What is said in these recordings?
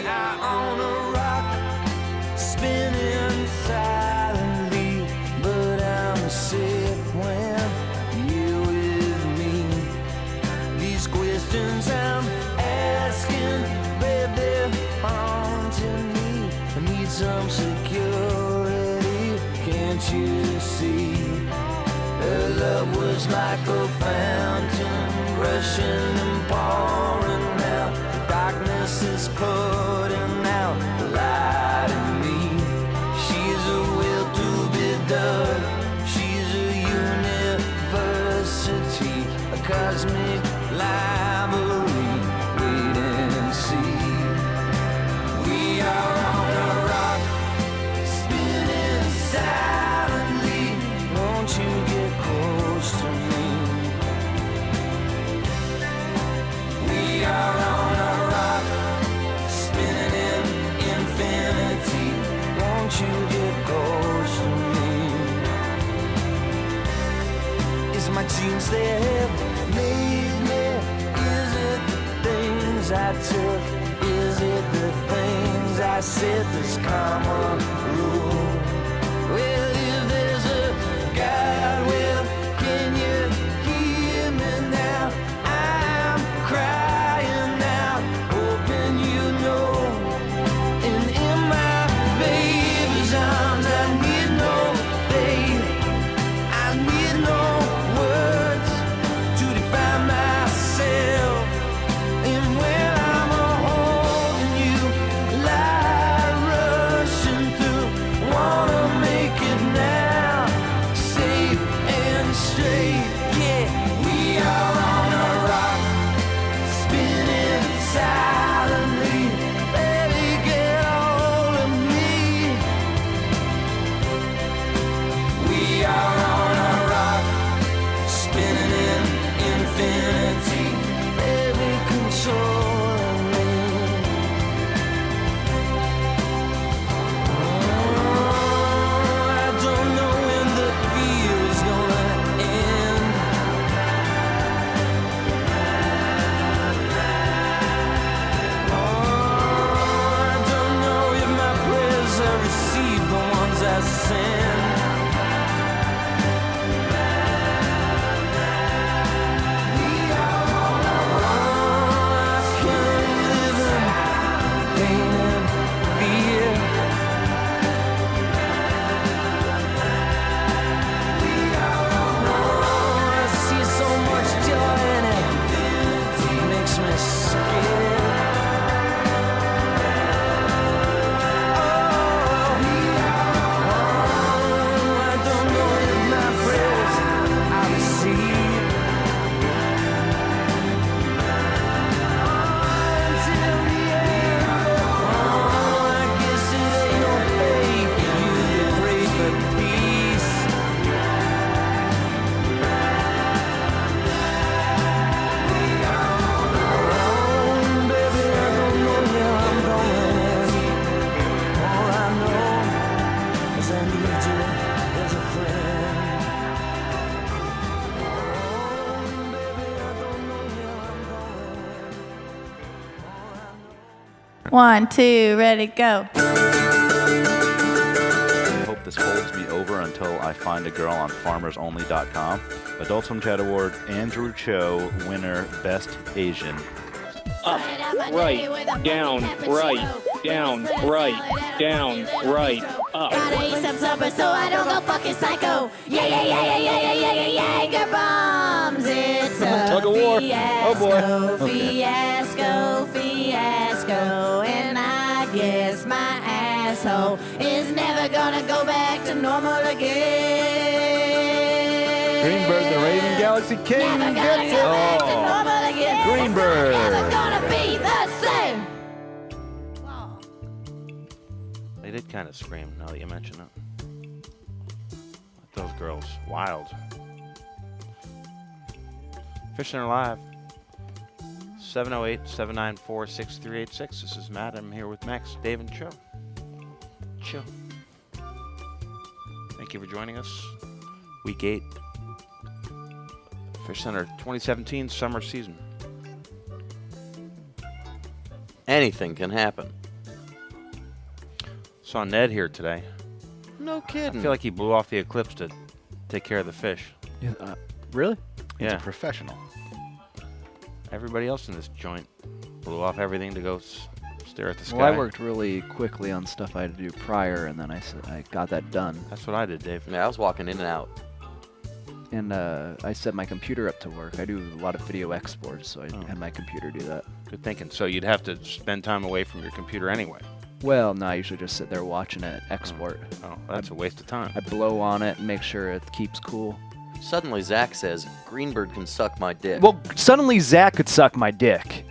are on a rock, spinning silently, but I'm sick when you're with me. These questions I'm asking, baby, haunting me. I need some security, can't you see? Her love was like a fountain, rushing and pouring out. The darkness is putting out the light in me. She's a will to be done. She's a university, a cosmic library. Wait and see. We are on a rock, spinning silently. Won't you get close to me? We are on a rock, spinning in infinity. Won't you get close to me? Is my genes that have made me? Is it the things I took? Is it the things I said? This common rule. Well, if there's a God, well, can you hear me now? I'm crying out, hoping you know. And in my baby's arms, I need no faith. I need no words to define myself. And when I'm holding you, light rushing through, wanna make it now, safe and straight. Yeah, we are on a rock, spinning silently. Baby, get hold of me. We are on a rock, spinning in infinity. Baby, control me. I don't know when the feel's gonna end. I don't know if my prayers have received the ones I send. We are on a rock, I can't live in pain and fear. We are on a rock, I see so much joy in it. It makes me scared. I don't know if my prayers I receive. Until the end. I guess it ain't no faith in you to pray for peace. Baby, I don't know where I'm going. All I know is I need you as a friend. Baby, I don't know where I'm going. 1, 2, ready, go. Hope this holds me over until I find a girl on farmersonly.com. Adult Swim Chat Award, Andrew Cho, winner, Best Asian. Up, right, down, right, down, right, down, right, up. Gotta eat some supper so I don't go fucking psycho. Yeah, yeah, yeah, yeah, yeah, yeah, yeah, yeah, Jaeger bombs. It's a Tug of war. Oh boy. fiasco, fiasco. And I guess my asshole is never gonna go back to normal again. Greenberg, the Raven Galaxy King, Never gonna gets go back to it. normal again. Greenberg. It's never gonna be the same. They did kind of scream, now that you mention it. Those girls, wild. Fishcenter Live, 708-794-6386. This is Matt. I'm here with Max, Dave, and Cho. Cho. Thank you for joining us. Week 8. Fishcenter 2017 summer season. Anything can happen. Saw Ned here today. No kidding. I feel like he blew off the Eclipse to take care of the fish. Really? He's Yeah. a professional. Everybody else in this joint blew off everything to go stare at the sky. Well, I worked really quickly on stuff I had to do prior, and then I got that done. That's what I did, Dave. Yeah, I was walking in and out. And I set my computer up to work. I do a lot of video exports, so I had my computer do that. Good thinking. So you'd have to spend time away from your computer anyway. Well, no, I usually just sit there watching it export. Oh, that's a waste of time. I blow on it and make sure it keeps cool. Suddenly, Zach says, Greenberg can suck my dick. Well, suddenly Zach could suck my dick.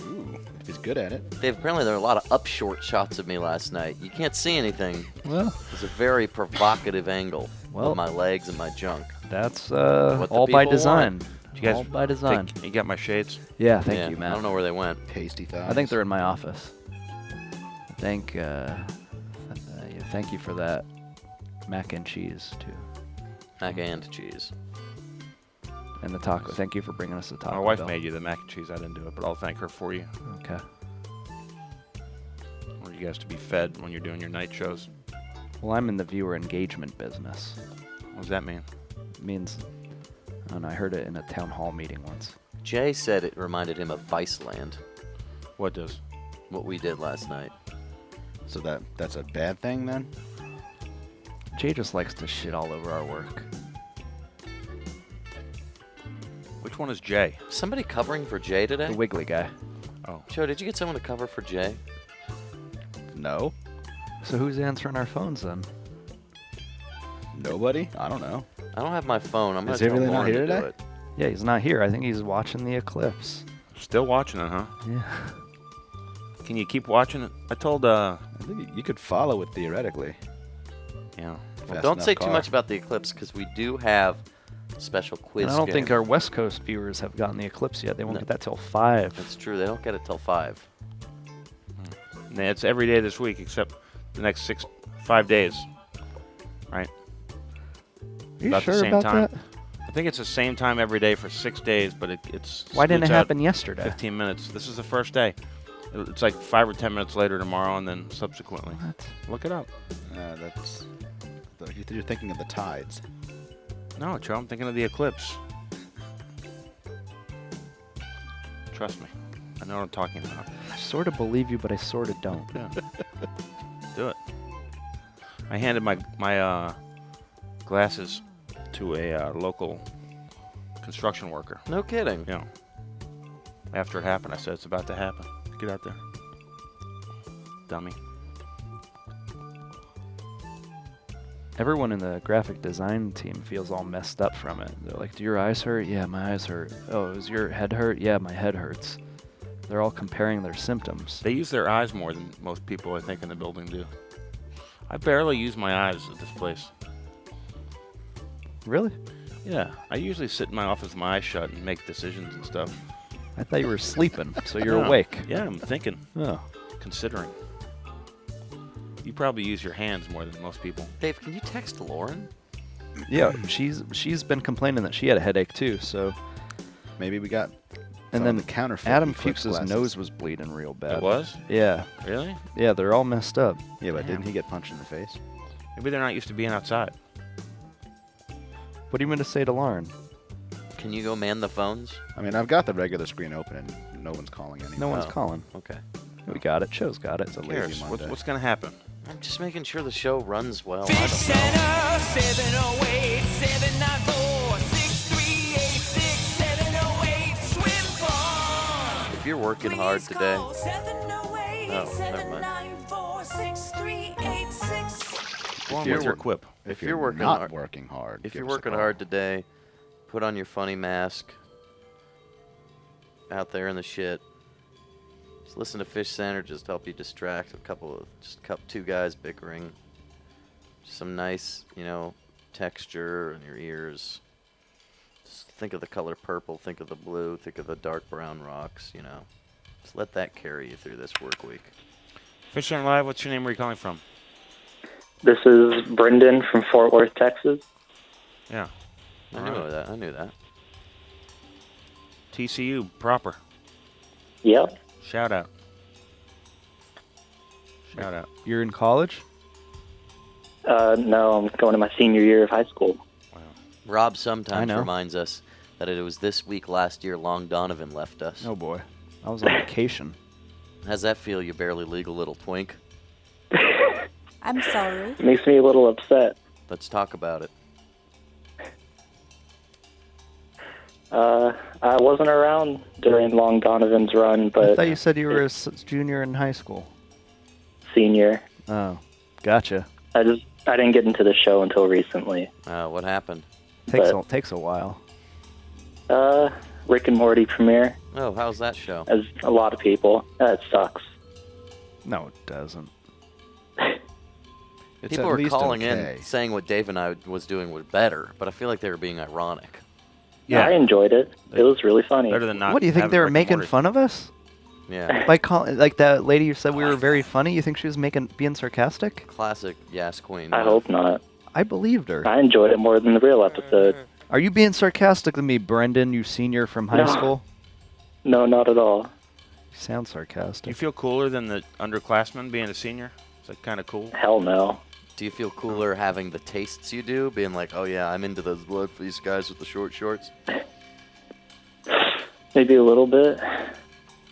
Ooh, if he's good at it. Dave, apparently there are a lot of up-short shots of me last night. You can't see anything. Well, It's a very provocative angle Well- of my legs and my junk. that's What the all by people design. You guys All by design. You got my shades? Yeah, thank Yeah, you, man. I don't know where they went. Pasty thighs. I think they're in my office. Thank you for that mac and cheese too, Mac and cheese. and the taco. Thank you for bringing us the taco. My wife Bell. made you the mac and cheese. I didn't do it, but I'll thank her for you. Okay. I want you guys to be fed when you're doing your night shows. Well, I'm in the viewer engagement business. What does that mean? It means, I don't know, I heard it in a town hall meeting once. Jay said it reminded him of Viceland, What does? what we did last night. So that's a bad thing then? Jay just likes to shit all over our work. Which one is Jay? Somebody covering for Jay today? The wiggly guy. Oh, Joe, did you get someone to cover for Jay? No. So who's answering our phones then? Nobody? I don't know. I don't have my phone. I'm going Is to he tell really not Lauren here to do today? it. Yeah, he's not here. I think he's watching the eclipse. still watching it, huh? Yeah. Can you keep watching it? I told, I think you could follow it theoretically. yeah. Well, Fast don't enough say too car. much about the eclipse because we do have a special quiz And I don't think game. our West Coast viewers have gotten the eclipse yet. They won't No. get that till 5. That's true. They don't get it till 5. Nah, it's every day this week except the next 5 days. Right? Are you about the sure same about time. that? I think it's the same time every day for 6 days, but it's Why didn't it scoots out happen yesterday? 15 minutes. This is the first day. It's like 5 or 10 minutes later tomorrow, and then subsequently. What? Look it up. You're thinking of the tides. No, Joe, I'm thinking of the eclipse. Trust me. I know what I'm talking about. I sort of believe you, but I sort of don't. Yeah. Do it. I handed my glasses to a local construction worker. No kidding. You know, after it happened, I said, it's about to happen. Get out there. Dummy. Everyone in the graphic design team feels all messed up from it. They're like, do your eyes hurt? Yeah, my eyes hurt. Oh, is your head hurt? Yeah, my head hurts. They're all comparing their symptoms. They use their eyes more than most people, I think, in the building do. I barely use my eyes at this place. Really? Yeah, I usually sit in my office with my eyes shut and make decisions and stuff. I thought you were sleeping, so you're No. awake. Yeah, I'm thinking, Oh. considering. You probably use your hands more than most people. Dave, can you text Lauren? Yeah, she's been complaining that she had a headache too, so. Maybe we got And some then of the counterfeit Adam Eclipse Fuchs's glasses. nose was bleeding real bad. It was? Yeah. Really? Yeah, they're all messed up. Yeah, but Damn. didn't he get punched in the face? Maybe they're not used to being outside. What do you mean to say to Lauren? Can you go man the phones? I mean, I've got the regular screen open and no one's calling anymore. No one's Oh. calling. Okay. We got it. Show's got it. It's a Who lazy cares? Monday. What's going to happen? I'm just making sure the show runs well. I don't know. Fishcenter 708 794 6386 708 swim fun. If you're working hard today, 708 Oh, never 794 6386. Go on you're with your wor- quip. if you're working not hard- working hard, if give you're us a working call. hard today, put on your funny mask out there in the shit. Just listen to Fishcenter, just help you distract two guys bickering. Just some nice, texture in your ears. Just think of the color purple, think of the blue, think of the dark brown rocks, Just let that carry you through this work week. Fishcenter Live, what's your name? Where are you calling from? This is Brendan from Fort Worth, Texas. Yeah. I All knew right. that. I knew that. TCU proper. Yep. Shout out. Shout out. You're in college? No, I'm going to my senior year of high school. Rob sometimes know. reminds us that it was this week last year Long Donovan left us. Oh boy, I was on vacation. How's that feel, you barely legal little twink? I'm sorry. Makes me a little upset. Let's talk about it. I wasn't around during Long Donovan's run, I but thought you said you were a junior in high school. senior. Oh, gotcha. I didn't get into the show until recently. What happened? Takes a while. Rick and Morty premiere, Oh, how's that show? as a lot of people. It sucks. No, it doesn't. It's People at were least calling okay. in saying what Dave and I was doing was better, but I feel like they were being ironic. I enjoyed it. It was really funny. Better than not. What do you think having they were Rick and making Morty. fun of us? Yeah. By calling like that lady who said we were very funny? You think she was being sarcastic? Classic Yas Queen. I hope not. I believed her. I enjoyed it more than the real episode. Are you being sarcastic with me, Brendan? You senior from high No. school? No, not at all. You sound Do sarcastic. you feel cooler than the underclassmen being a senior? Is that kind of cool? Hell no. Do you feel cooler having the tastes you do? Being like, oh yeah, I'm into those blood-faced guys with the short shorts? Maybe a little bit.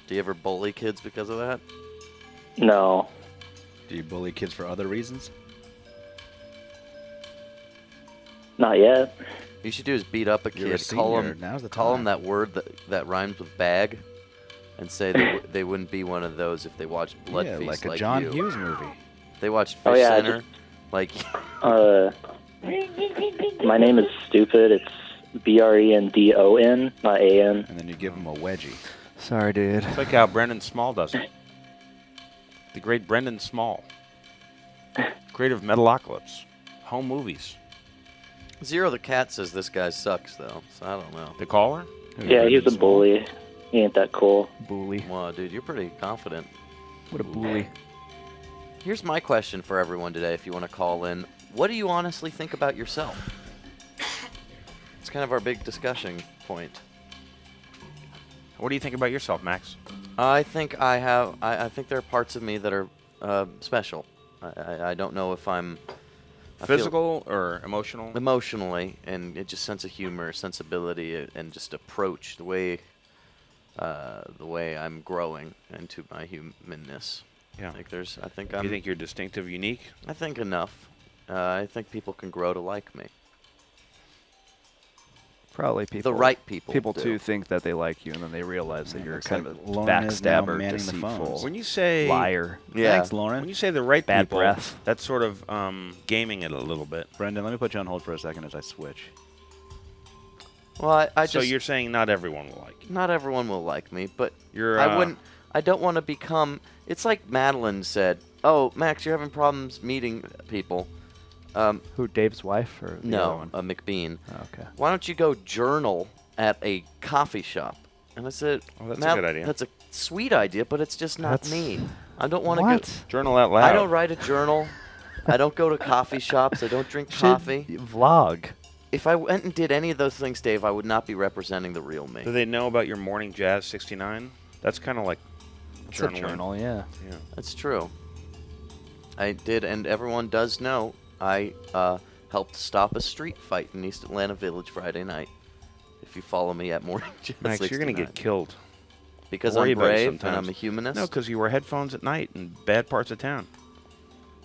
Do you ever bully kids because of that? No. Do you bully kids for other reasons? Not yet. You should do is beat up a You're a kid, call senior, him, now's the call him time. that word that rhymes with bag, and say they wouldn't be one of those if they watched Blood Yeah, Feast like a John you. Hughes movie. If they watched Oh, yeah, I Fishcenter, like My name is Stupid. It's Brendon, not AN. And then you give them a wedgie. Sorry, dude. It's like how Brendan Small does it. The great Brendan Small. Creator of Metalocalypse. Home movies. Zero the Cat says this guy sucks though, so I don't know. The caller? Yeah, he's a bully. He ain't that cool. Bully. Wow, dude, you're pretty confident. What a bully. Here's my question for everyone today, if you want to call in. What do you honestly think about yourself? It's kind of our big discussion point. What do you think about yourself, Max? I think I think there are parts of me that are special. I don't know if I'm I feel Physical or emotional? emotionally, and it just sense of humor, sensibility, and just approach the way I'm growing into my humanness. Yeah. I think You think you're distinctive, unique? I think enough. I think people can grow to like me. Probably people. The right people. People do. too think that they like you, and then they realize that you're looks kind like of a Lauren is now backstabber, manning the deceitful, phones. When you say liar. Yeah. Thanks, Lauren. When you say the right Bad people, breath. that's sort of gaming it a little bit. Brendan, let me put you on hold for a second as I switch. Well, I So just you're saying not everyone will like you. not everyone will like me, but You're, I wouldn't. I don't want to become. It's like Madeline said. Oh, Max, you're having problems meeting people. Who, Dave's wife or the other No, one? McBean. Oh, okay. Why don't you go journal at a coffee shop? And I said, Oh, that's a good idea. That's a sweet idea, but it's just not That's- me. I don't want to What? go. Journal out loud. I don't write a journal. I don't go to coffee shops. I don't drink coffee. Vlog. If I went and did any of those things, Dave, I would not be representing the real me. Do they know about your morning jazz 69? That's kind of like It's a journaling. journal, yeah. Yeah. That's true. I did, and everyone does know I helped stop a street fight in East Atlanta Village Friday night. If you follow me at Morning Jazz Max, you're going to 69. get killed. Because worry I'm about it brave and sometimes. I'm a humanist. No, because you wear headphones at night in bad parts of town.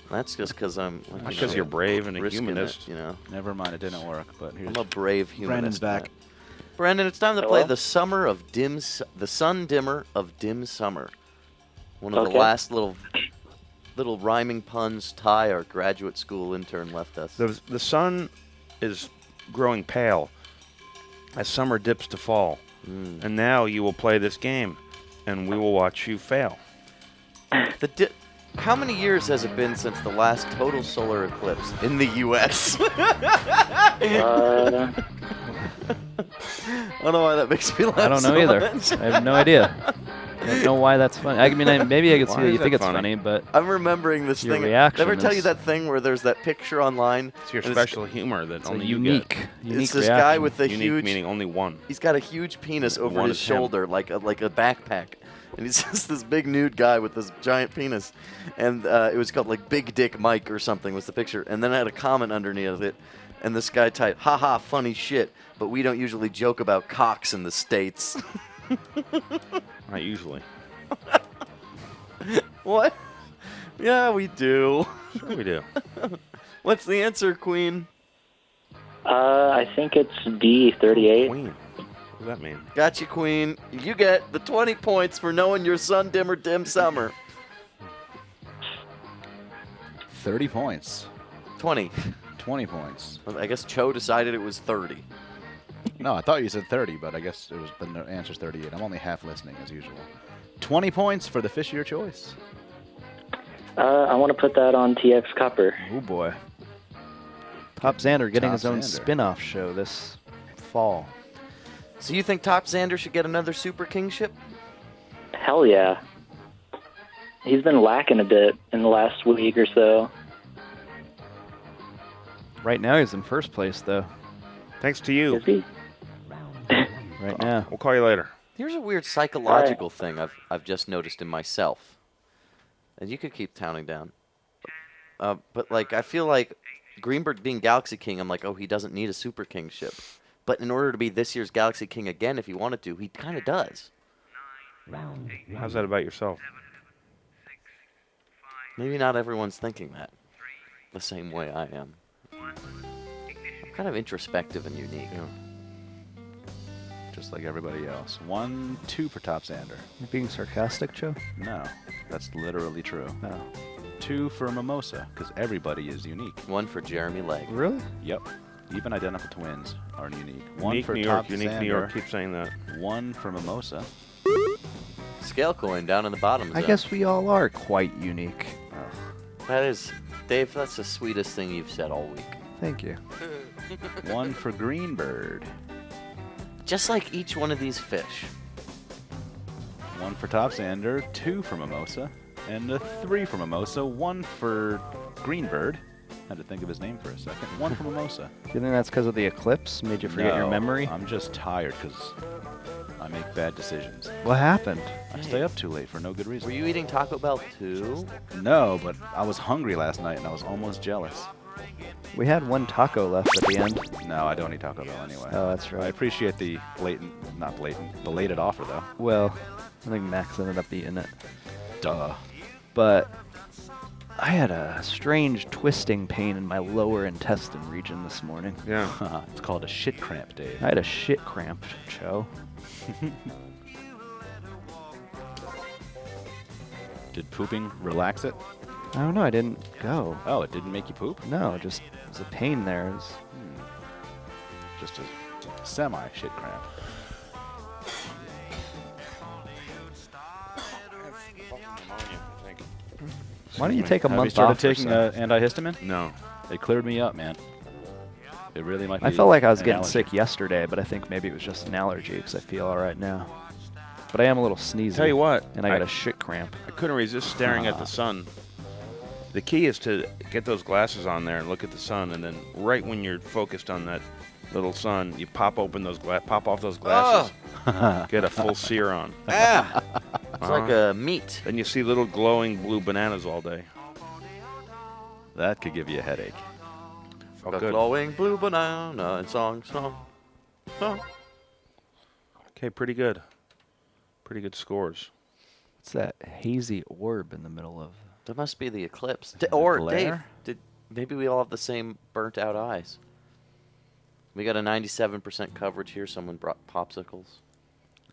That's just because I'm. Not because you're brave and a risking humanist. It, you know, Never mind, it didn't work. But here's I'm a brave humanist. Brandon's back. Matt. Brandon, it's time to play Hello? the Sun Dimmer of Dim Summer. One of the Okay. last little rhyming puns Ty, our graduate school intern, left us. The sun is growing pale as summer dips to fall. And now you will play this game, and we will watch you fail. How many years has it been since the last total solar eclipse in the U.S.? I don't know why that makes me laugh. I don't know so either. much. I have no idea. I don't know why that's funny. I mean, maybe I could see Why that is you that think it's funny? funny, but I'm remembering this Your thing. reaction Never tell you is- that thing where there's that picture online. It's your and special humor that it's a only you unique, get. unique It's this reaction. guy with the Unique huge. meaning only one. He's got a huge penis over One his is him. shoulder, like a backpack, and he's just this big nude guy with this giant penis, and it was called like Big Dick Mike or something was the picture, and then I had a comment underneath it, and this guy typed, "Haha, funny shit, but we don't usually joke about cocks in the States." Not usually. What? Yeah, we do. Sure we do. What's the answer, Queen? I think it's D38. Queen. What does that mean? Gotcha, Queen. You get the 20 points for knowing your sun dimmer dim summer. 30 points. 20. 20 points. I guess Cho decided it was 30. No, I thought you said 30, but I guess it was the answer's 38. I'm only half listening as usual. 20 points for the fish of your choice. I want to put that on TX Copper. Oh boy. Top Xander getting Top his own Xander. spin-off show this fall. So you think Top Xander should get another Super Kingship? Hell yeah. He's been lacking a bit in the last week or so. Right now he's in first place, though. Thanks to you. Is he? Right now. We'll call you later. Here's a weird psychological thing I've just noticed in myself. And you could keep counting down. But like I feel like Greenberg being Galaxy King, I'm like, oh, he doesn't need a Super Kingship. But in order to be this year's Galaxy King again, if he wanted to, he kind of does. How's that about yourself? Maybe not everyone's thinking that the same way I am. I'm kind of introspective and unique. Yeah. Just like everybody else. 1, 2 for Top Xander. You're being sarcastic, Joe? No, that's literally true. No. 2 for Mimosa, because everybody is unique. 1 for Jeremy Legg. Really? Yep. Even identical twins are unique. 1 Unique for New Top York. Unique Xander. New York. Keep saying that. 1 for Mimosa. Scale coin down in the bottom. I zone. guess we all are quite unique. That is, Dave, that's the sweetest thing you've said all week. Thank you. 1 for Greenbird. Just like each one of these fish. 1 for Top Xander, 2 for Mimosa, and a 3 for Mimosa, 1 for Greenbird. Had to think of his name for a second. 1 for Mimosa. Do you think that's because of the eclipse? Made you forget your No, memory? I'm just tired because I make bad decisions. What happened? I stay up too late for no good reason. Were you eating Taco Bell too? No, but I was hungry last night and I was almost jealous. We had one taco left at the end. No, I don't eat Taco Bell anyway. Oh, that's I right. appreciate the belated offer though. Well, I think Max ended up eating it. Duh. But I had a strange twisting pain in my lower intestine region this morning. Yeah. It's called a shit cramp, Dave. I had a shit cramp, Joe. Did pooping relax it? I don't know, I didn't go. Oh, it didn't make you poop? No, just it was a pain there. It was, Just a semi-shit cramp. why don't you take a Have you month started off? or taking so? antihistamine? No. It cleared me up, man. It really might be. I felt like I was an getting allergy. sick yesterday, but I think maybe it was just an allergy because I feel all right now. But I am a little sneezy. Tell you what. And I got a shit cramp. I couldn't resist staring at the sun. The key is to get those glasses on there and look at the sun, and then right when you're focused on that little sun, you pop off those glasses, get a full sear on. Ah! It's like a meat. Then you see little glowing blue bananas all day. That could give you a headache. Felt A good. glowing blue banana and song. Okay, pretty good. Pretty good scores. What's that hazy orb in the middle of? That must be the eclipse. Or glare? Dave, maybe we all have the same burnt out eyes. We got a 97% coverage here. Someone brought popsicles.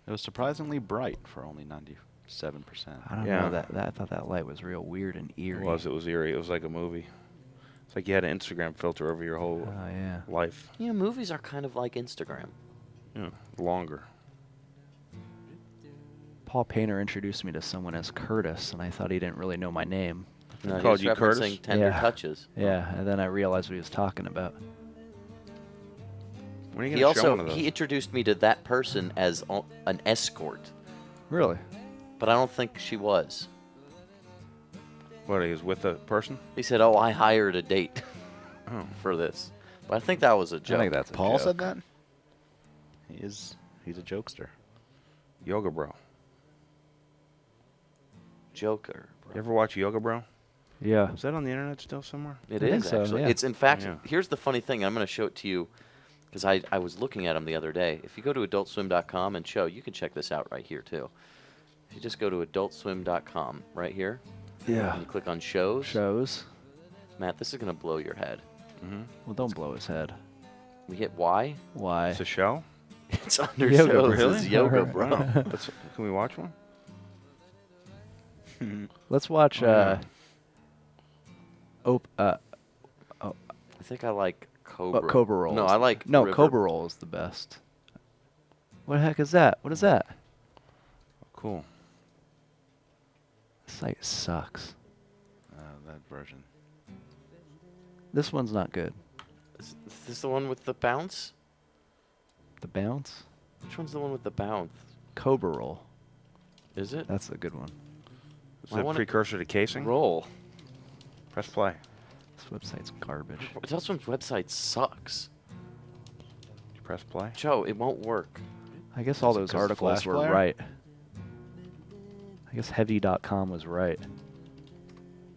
It was surprisingly bright for only 97%. I don't Yeah. know. That I thought that light was real weird and eerie. It was eerie. It was like a movie. It's like you had an Instagram filter over your whole Oh yeah. life. You know, movies are kind of like Instagram. Yeah, longer. Paul Painter introduced me to someone as Curtis, and I thought he didn't really know my name. No, called he you was Curtis? referencing Tender Yeah. Touches. Yeah, and then I realized what he was talking about. When are you He going to show one also of those? he introduced me to that person as an escort, Really? but I don't think she was. What, he was with a person? He said, "Oh, I hired a date Oh. for this," but I think that was a joke. I think that's a Paul joke. said that? He's a jokester. Yoga bro. Joker. You ever watch Yoga Bro? Yeah. Is that on the internet still somewhere? It I think is so, actually. yeah. It's in fact. Yeah. Here's the funny thing. I'm going to show it to you because I was looking at them the other day. If you go to AdultSwim.com and show, you can check this out right here too. If you just go to AdultSwim.com right here. Yeah. And you click on shows. Shows. Matt, this is going to blow your head. Well, don't blow his head. We hit Y. Why? It's a show? It's under Yoga shows. Really? It's Yoga Alright. Bro. Can we watch one? Let's watch. yeah. I think I like Cobra. Cobra Roll. No, I like No, River. Cobra Roll is the best. What the heck is that? What is that? Cool. This site sucks. That version. This one's not good. Is this the one with the bounce? The bounce. Which one's the one with the bounce? Cobra Roll. Is it? That's a good one. Is I it a wanna precursor to casing? Roll. Press play. This website's garbage. Adultswim's website sucks. Did you press play? Joe, it won't work. I guess all Is it those 'cause of the articles Flash were player? right. I guess heavy.com was right.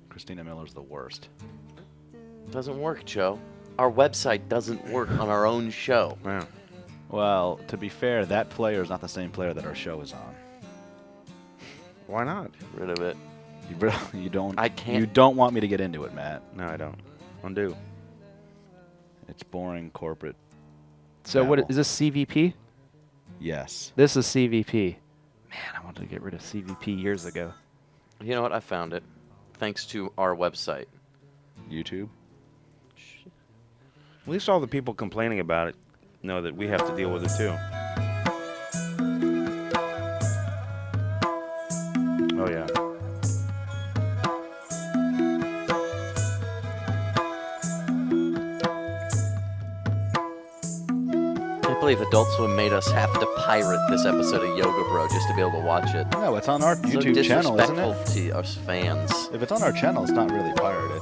Christina Miller's the worst. Doesn't work, Joe. Our website doesn't work on our own show. Yeah. Well, to be fair, that player is not the same player that our show is on. Why not? Get rid of it. You don't. I can't- You don't want me to get into it, Matt. No, I don't. Undo. It's boring corporate. So what babble. is this CVP? Yes. This is CVP. Man, I wanted to get rid of CVP years ago. You know what? I found it. Thanks to our website. YouTube. At least all the people complaining about it know that we have to deal with it too. Oh yeah. I can't believe Adult Swim made us have to pirate this episode of Yoga Bro just to be able to watch it. No, it's on our So YouTube channel, isn't disrespectful it? to us fans. If it's on our channel, it's not really pirated.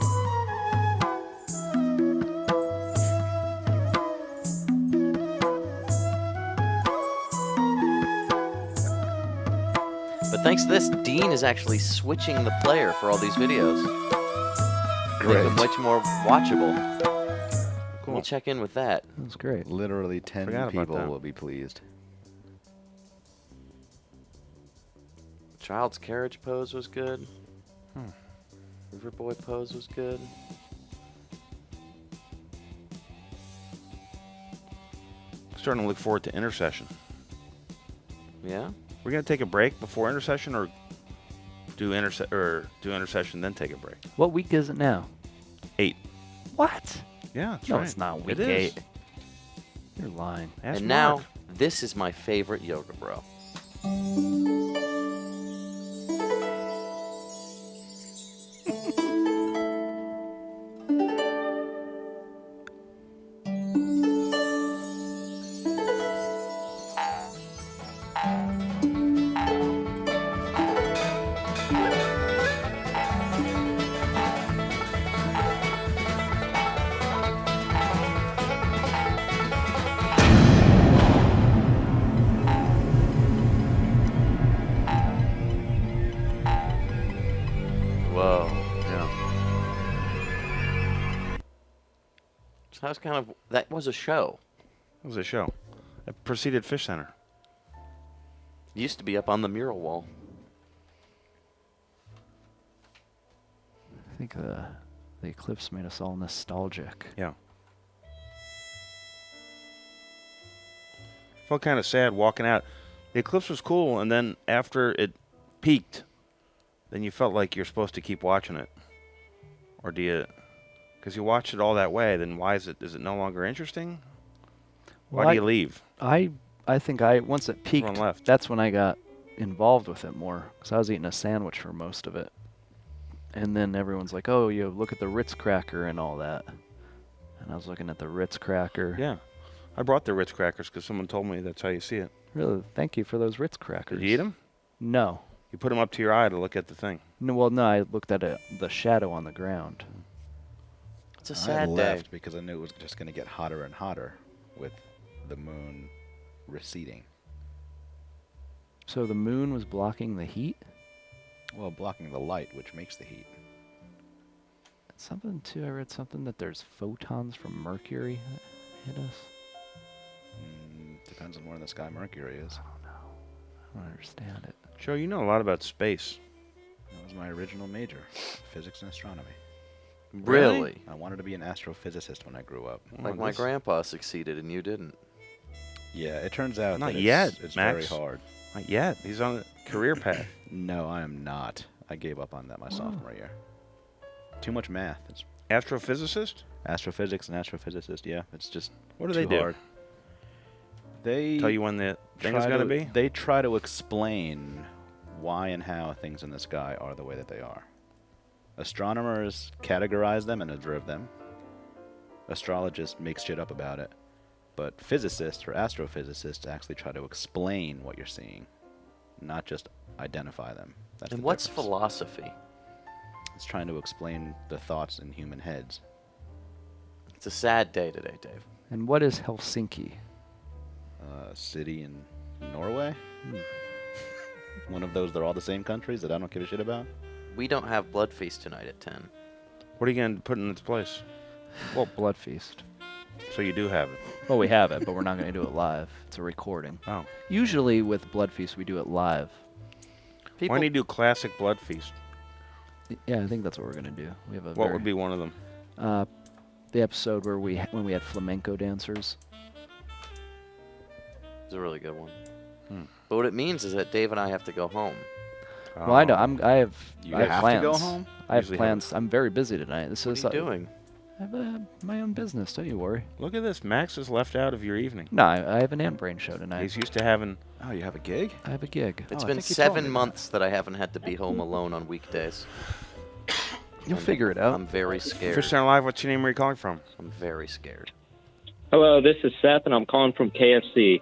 But thanks to this, Dean is actually switching the player for all these videos. Make them Great. much more watchable. Cool. We'll check in with that. That's great. Literally 10 Forgot about people that. will be pleased. Child's carriage pose was good. River boy pose was good. Starting to look forward to intercession. Yeah? We're gonna take a break before intercession, or do intercession then take a break. What week is it now? 8. What? Yeah, that's No, right. it's not week It is. 8. You're lying. Ask And Mark. now, this is my favorite Yoga Bro. Whoa. Yeah. So that was kind of, that was a show. It was a show. It preceded Fishcenter. It used to be up on the mural wall. I think the Eclipse made us all nostalgic. Yeah. Felt kind of sad walking out. The Eclipse was cool, and then after it peaked, then you felt like you're supposed to keep watching it. Or do you? Because you watched it all that way, then why is it no longer interesting? Why Well, do you leave? I think once it peaked, Everyone left. that's when I got involved with it more. Because I was eating a sandwich for most of it. And then everyone's like, oh, you look at the Ritz cracker and all that. And I was looking at the Ritz cracker. Yeah. I brought the Ritz crackers because someone told me that's how you see it. Really, thank you for those Ritz crackers. Did you eat them? No. You put them up to your eye to look at the thing. No, well, no, I looked at the shadow on the ground. It's a I sad day. left because I knew it was just going to get hotter and hotter with the moon receding. So the moon was blocking the heat? Well, blocking the light, which makes the heat. Something too. I read something that there's photons from Mercury that hit us. Depends on where in the sky Mercury is. I don't understand it. Joe, you know a lot about space. That was my original major, physics and astronomy. Really? I wanted to be an astrophysicist when I grew up. Like my grandpa succeeded and you didn't. Yeah, it turns out Not that yet, it's Max. very hard. Not yet. He's on a career path. No, I am not. I gave up on that my sophomore year. Too much math. It's Astrophysicist? astrophysics and astrophysicist, yeah. It's just What do too they do? hard. They Tell you when the thing is try going to be? They try to explain why and how things in the sky are the way that they are. Astronomers categorize them and observe them. Astrologists make shit up about it. But physicists or astrophysicists actually try to explain what you're seeing, not just identify them. That's And the what's difference. philosophy? It's trying to explain the thoughts in human heads. It's a sad day today, Dave. And what is Helsinki? City in Norway? One of those, they're all the same countries that I don't give a shit about? We don't have Blood Feast tonight at 10. What are you going to put in its place? Well, Blood Feast. So you do have it. Well, we have it, but we're not going to do it live. It's a recording. Oh. Usually with Blood Feast, we do it live. People, Why don't you do classic Blood Feast? Yeah, I think that's what we're going to do. We have a What would be one of them? the episode where when we had flamenco dancers. it's a really good one. But what it means is that Dave and I have to go home. Well, I know. I have You I have have plans. to go home? I have Usually plans. I'm very busy tonight. This What is are you doing? I have my own business. Don't you worry. Look at this. Max is left out of your evening. No, I have an Ant Brain show tonight. He's used to having... Oh, you have a gig? I have a gig. It's I been think you told me 7 that. months that I haven't had to be home alone on weekdays. You'll And figure it out. I'm very scared. Fishcenter Live, what's your name? Where are you calling from? I'm very scared. Hello, this is Seth, and I'm calling from KFC.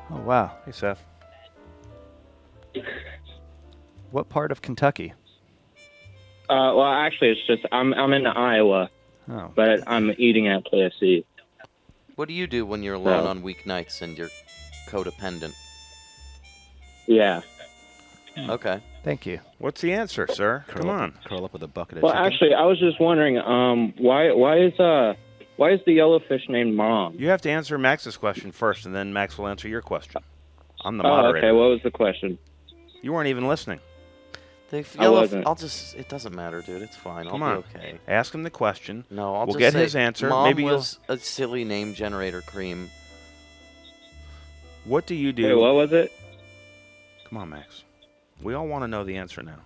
Oh wow. Hey, Seth. What part of Kentucky? Well, actually, it's just I'm in Iowa, Oh. but I'm eating at KFC. What do you do when you're alone Yeah. on weeknights and you're codependent? Yeah. Okay. Thank you. What's the answer, sir? Come on. Curl up with a bucket of Well, chicken. actually, I was just wondering, why is the yellowfish named Mom? You have to answer Max's question first, and then Max will answer your question. I'm the Oh, moderator. okay. What was the question? You weren't even listening. I wasn't. It doesn't matter, dude. It's fine. Come I'll on. be okay. Ask him the question. No, I'll We'll just get say his answer. Mom Maybe was a silly name generator cream. What do you do? Wait, what was it? Come on, Max. We all want to know the answer now.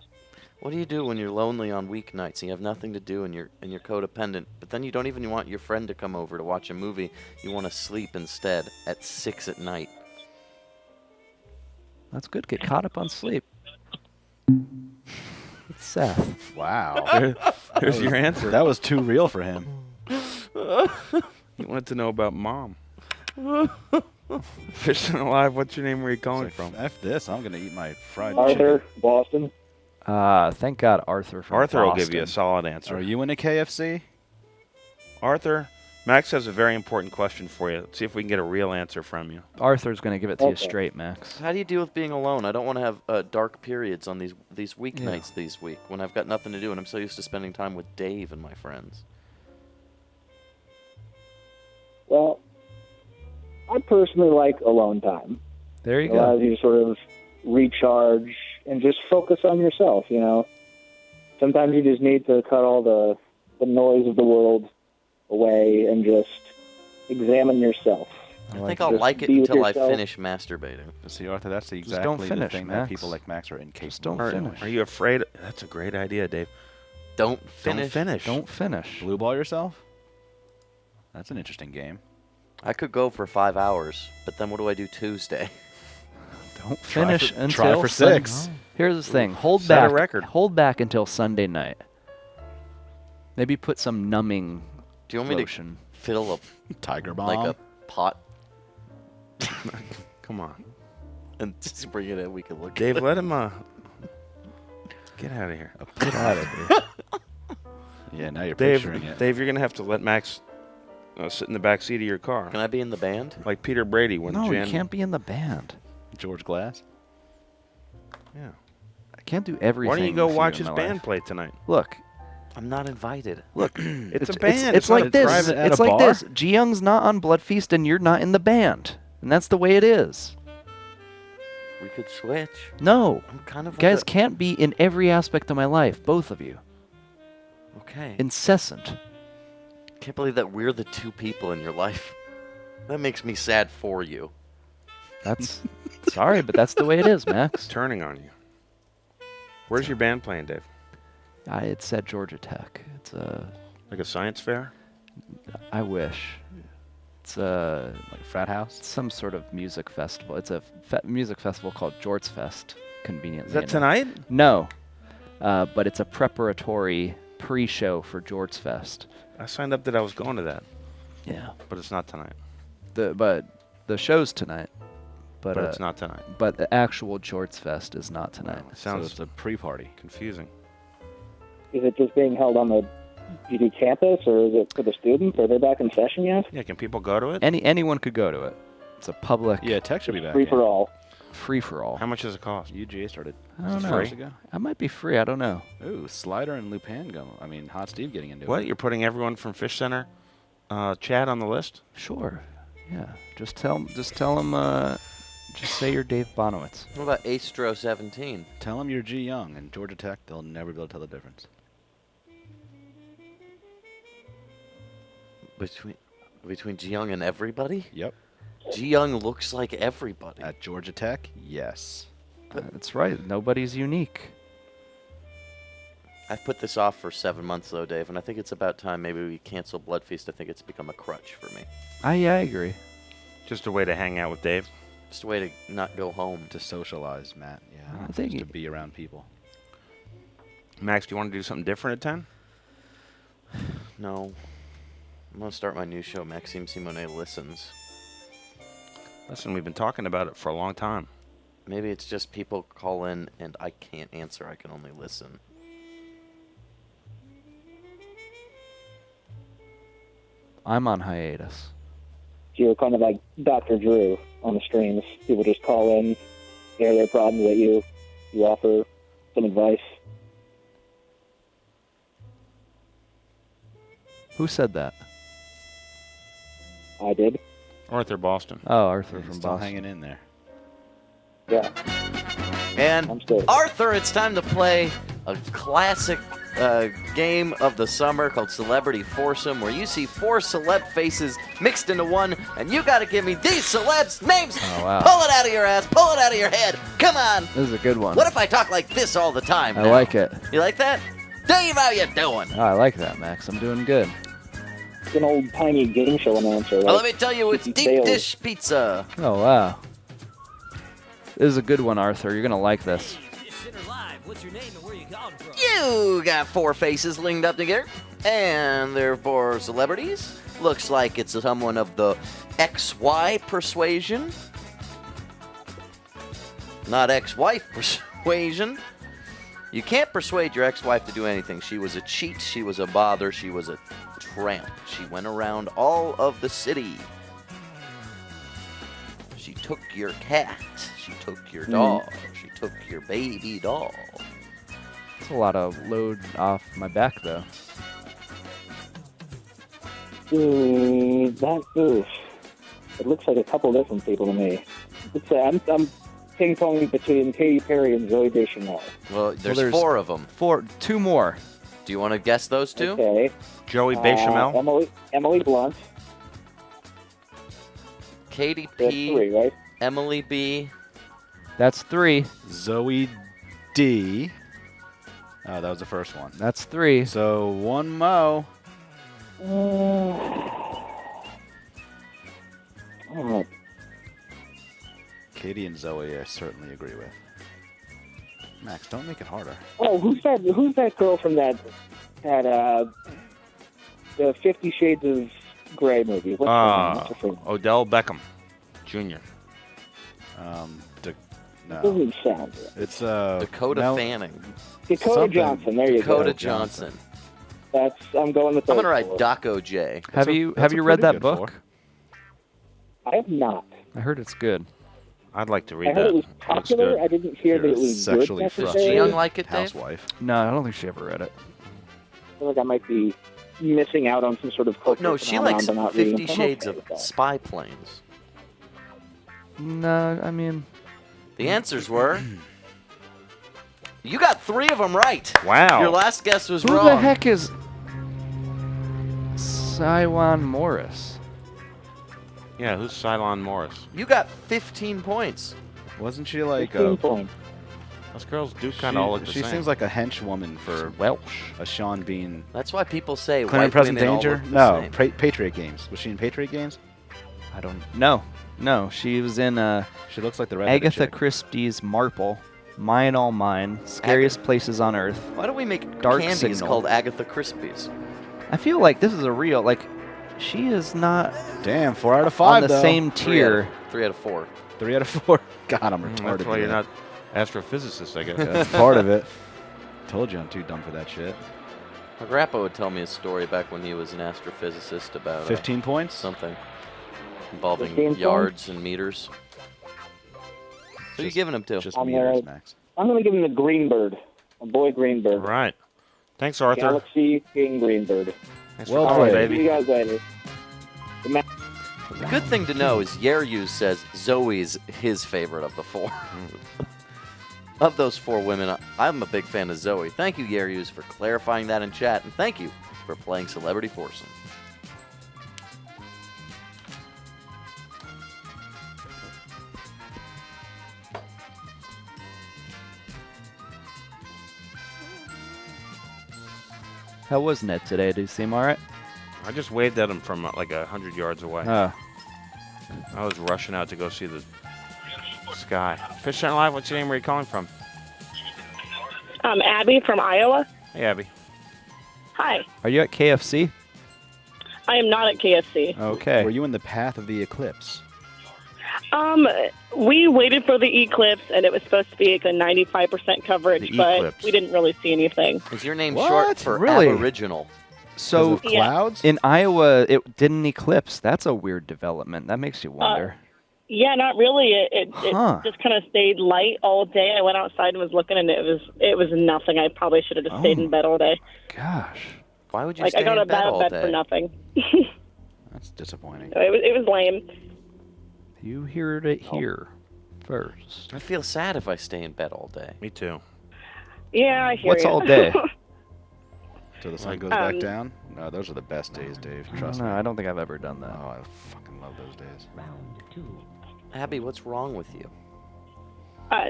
What do you do when you're lonely on weeknights and you have nothing to do and you're codependent? But then you don't even want your friend to come over to watch a movie. You want to sleep instead at 6 at night. That's good. Get caught up on sleep. It's Seth. Wow. There's your answer. That was too real for him. You wanted to know about Mom. Fishcenter Live, what's your name? Where are you calling It's like, from? F this. I'm going to eat my fried Arthur, chicken. Boston. Thank God Arthur from Arthur will Boston. give you a solid answer. Are you in a KFC? Arthur, Max has a very important question for you. Let's see if we can get a real answer from you. Arthur's going to give it to you Okay. straight, Max. How do you deal with being alone? I don't want to have dark periods on these weeknights this week when I've got nothing to do and I'm so used to spending time with Dave and my friends. Well, I personally like alone time. There you It allows go. you to sort of recharge and just focus on yourself, you know. Sometimes you just need to cut all the noise of the world away and just examine yourself. I like think I'll just like it be with until I yourself. finish masturbating. See, Arthur, that's don't exactly the finish, thing Max. that people like Max are incapable Just don't of finish. doing. Are you afraid? That's a great idea, Dave. Don't Don't finish. finish. Don't finish. Blue ball yourself? That's an interesting game. I could go for 5 hours, but then what do I do Tuesday? Don't finish until try for Sun- 6. Here's the thing. Hold Set a back. record. Hold back until Sunday night. Maybe put some numbing Do you want me lotion. to fill Tiger a bomb. like a pot Come on. and just bring it in? We can look Dave, at it. let him get out of here. Get out of here. Yeah, now you're picturing it. Dave, you're going to have to let Max sit in the back seat of your car. Can I be in the band? Like Peter Brady when No, Jan... you can't be in the band. George Glass? Yeah. can't do everything. Why don't you go for watch in his my band life. play tonight? Look, I'm not invited. look. It's a band. It's not like a this. private- at It's a like bar? this. Ji Young's not on Blood Feast, and you're not in the band, and that's the way it is. We could switch. No, I'm kind of you guys like can't be in every aspect of my life, both of you. okay. Incessant. Can't believe that we're the two people in your life. That makes me sad for you. That's sorry, but that's the way it is, Max. Turning on you. Where's your band playing, Dave? It's at Georgia Tech. It's Like a science fair? I wish. It's Like a frat house? some sort of music festival. It's a music festival called Jorts Fest. Conveniently. Is that enough. tonight? No, but it's a preparatory pre-show for Jorts Fest. I signed up that I was going to that, Yeah. but it's not tonight. But the show's tonight. But But it's not tonight. But the actual Jorts Fest is not tonight. So Sounds it's a pre-party. confusing. Is it just being held on the UD campus, or is it for the students? Are they back in session yet? Yeah, can people go to it? Anyone could go to it. It's a public Yeah, Tech should be back. Free for all. free for all. How much does it cost? UGA started I don't 6 know. years ago. I might be free. I don't know. Ooh, Slider and Lupin go. I mean, Hot Steve getting into What? it. You're putting everyone from Fishcenter chat on the list? Sure. Yeah. Just tell them. Just say you're Dave Bonowitz. What about Astro 17? Tell them you're G Young and Georgia Tech. They'll never be able to tell the difference. Between Ji Young and everybody? Yep. Ji Young looks like everybody. At Georgia Tech, yes. That's right. Nobody's unique. I've put this off for 7 months, though, Dave, and I think it's about time maybe we cancel Blood Feast. I think it's become a crutch for me. I agree. Just a way to hang out with Dave? Just a way to not go home. To socialize, Matt. Yeah. I think Just to be around people. Max, do you want to do something different at 10? No. I'm going to start my new show, Maxime Simonet Listens. Listen, we've been talking about it for a long time. Maybe it's just people call in and I can't answer. I can only listen. I'm on hiatus. So you're kind of like Dr. Drew on the streams. People just call in, air their problems at you. You offer some advice. Who said that? I did. Arthur Boston. Oh, Arthur He's from still Boston. hanging in there. Yeah. And I'm still. Arthur, it's time to play a classic game of the summer called Celebrity Foursome, where you see 4 celeb faces mixed into one, and you got to give me these celebs' names. Oh, wow. Pull it out of your ass. Pull it out of your head. Come on. This is a good one. What if I talk like this all the time? I now? like it. You like that? Dave, how you doing? Oh, I like that, Max. I'm doing good. It's an old tiny game show announcer. Well, Like, let me tell you, it's deep Bales. dish pizza. Oh, wow. This is a good one, Arthur. You're going to like this. You got 4 faces linked up together, and they're 4 celebrities. Looks like it's someone of the XY persuasion. Not ex-wife persuasion. You can't persuade your ex-wife to do anything. She was a cheat, she was a bother, she was a tramp. She went around all of the city. She took your cat. She took your dog. She took your baby doll. It's a lot of load off my back, though. Oof. It looks like a couple different people to me. I'm ping-ponging between Katy Perry and Zooey Deschanel. Well, there's there's 4 of them. 2 more. Do you want to guess those 2? Okay. Joey Bechamel. Emily Blunt. Katy That's P, 3, right? Emily B. That's 3. Zoe D. Oh, that was the first one. That's 3. So one mo. Oh, Katie and Zoe, I certainly agree with. Max, don't make it harder. oh, who's that girl from that the 50 Shades of Grey movie? What's her name? What's her name? Odell Beckham Jr. No. Doesn't sound good. It's Dakota Fanning. Dakota something. Johnson. There you Dakota go. Johnson. I'm going with. I'm gonna those write 4. Daco J. Have a- you that's a read pretty that good book? 4. I have not. I heard it's good. I'd like to I read heard that. it was Looks popular. good. I didn't hear that it was good Sexually Did necessarily. Young like it, Dave? housewife. No, I don't think she ever read it. I feel like I might be missing out on some sort of cultural No, she phenomenon likes by not reading 50 it. I'm Shades okay of with that. Spy Planes. No, I mean, The answers were... You got 3 of them right. Wow. Your last guess was who wrong. the heck is Cylon Morris? Yeah, who's Cylon Morris? You got 15 points. Wasn't she like 15 a... points. Those girls do kind of all look the She same. seems like a henchwoman for Welsh. a Sean Bean. That's why people say Clear and white Present women all Danger? look the No, same. Patriot Games. Was she in Patriot Games? I don't. No, she was in She looks like the redheaded Agatha chick. Christie's Marple, Mine All Mine, Scariest Places on Earth. Why don't we make Dark candies Signal. called Agatha Christie's? I feel like this is a real like. She is not Damn, 4 out of 5 on the though. same tier. 3 out of 4. 3 out of 4. God, I'm retarded. That's why you're today. not astrophysicist, I guess. That's part of it. Told you I'm too dumb for that shit. My grandpa would tell me a story back when he was an astrophysicist about 15 points? something involving 15 yards and meters. Who are you Just- giving him to? Just I'm meters, gonna- Max. I'm going to give him the Greenbird. A boy Greenbird. All right. Thanks, Arthur. Galaxy King Greenbird. Thanks Well for calling, played. See you baby. guys later. The good thing to know is Yeryuz says Zoe's his favorite of the 4. Of those 4 women, I'm a big fan of Zoe. Thank you, Yeryuz, for clarifying that in chat, and thank you for playing Celebrity Foursome. How was Ned today? Did he seem all right? I just waved at him from like 100 yards away. Oh, I was rushing out to go see the sky. Fishcenter Live, what's your name? Where are you calling from? Abby from Iowa. Hey, Abby. Hi. are you at KFC? I am not at KFC. Okay. Were you in the path of the eclipse? We waited for the Eclipse, and it was supposed to be like a 95% coverage, The but Eclipse. we didn't really see anything. Is your name What? short for Really? Aboriginal? So Because of clouds? in Iowa, it didn't eclipse. That's a weird development. That makes you wonder. Yeah, not really. It Huh. just kind of stayed light all day. I went outside and was looking, and it was nothing. I probably should have just stayed in bed all day. Gosh. Why would you Like stay I got in out bed all of bed day? for nothing. That's disappointing. It was lame. You heard it here first. I feel sad if I stay in bed all day. Me too. Yeah, I hear What's you. all day? Till the sun goes back down? No, those are the best days, Dave. Trust No, me. I don't think I've ever done that. Oh, I fucking love those days. Abby, what's wrong with you?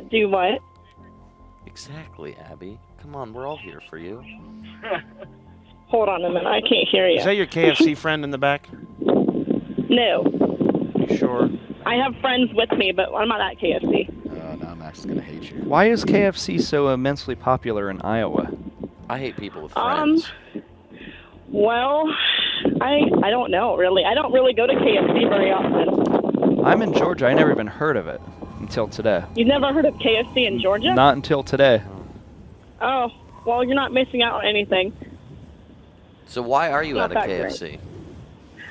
Do what? Exactly, Abby. Come on, we're all here for you. Hold on a minute. I can't hear you. Is that your KFC friend in the back? No. You sure? I have friends with me, but I'm not at KFC. Now Max is going to hate you. Why is KFC so immensely popular in Iowa? I hate people with friends. Well, I don't know, really. I don't really go to KFC very often. I'm in Georgia. I never even heard of it until today. You've never heard of KFC in Georgia? Not until today. Oh, well, you're not missing out on anything. So why are you Not at a that great. KFC?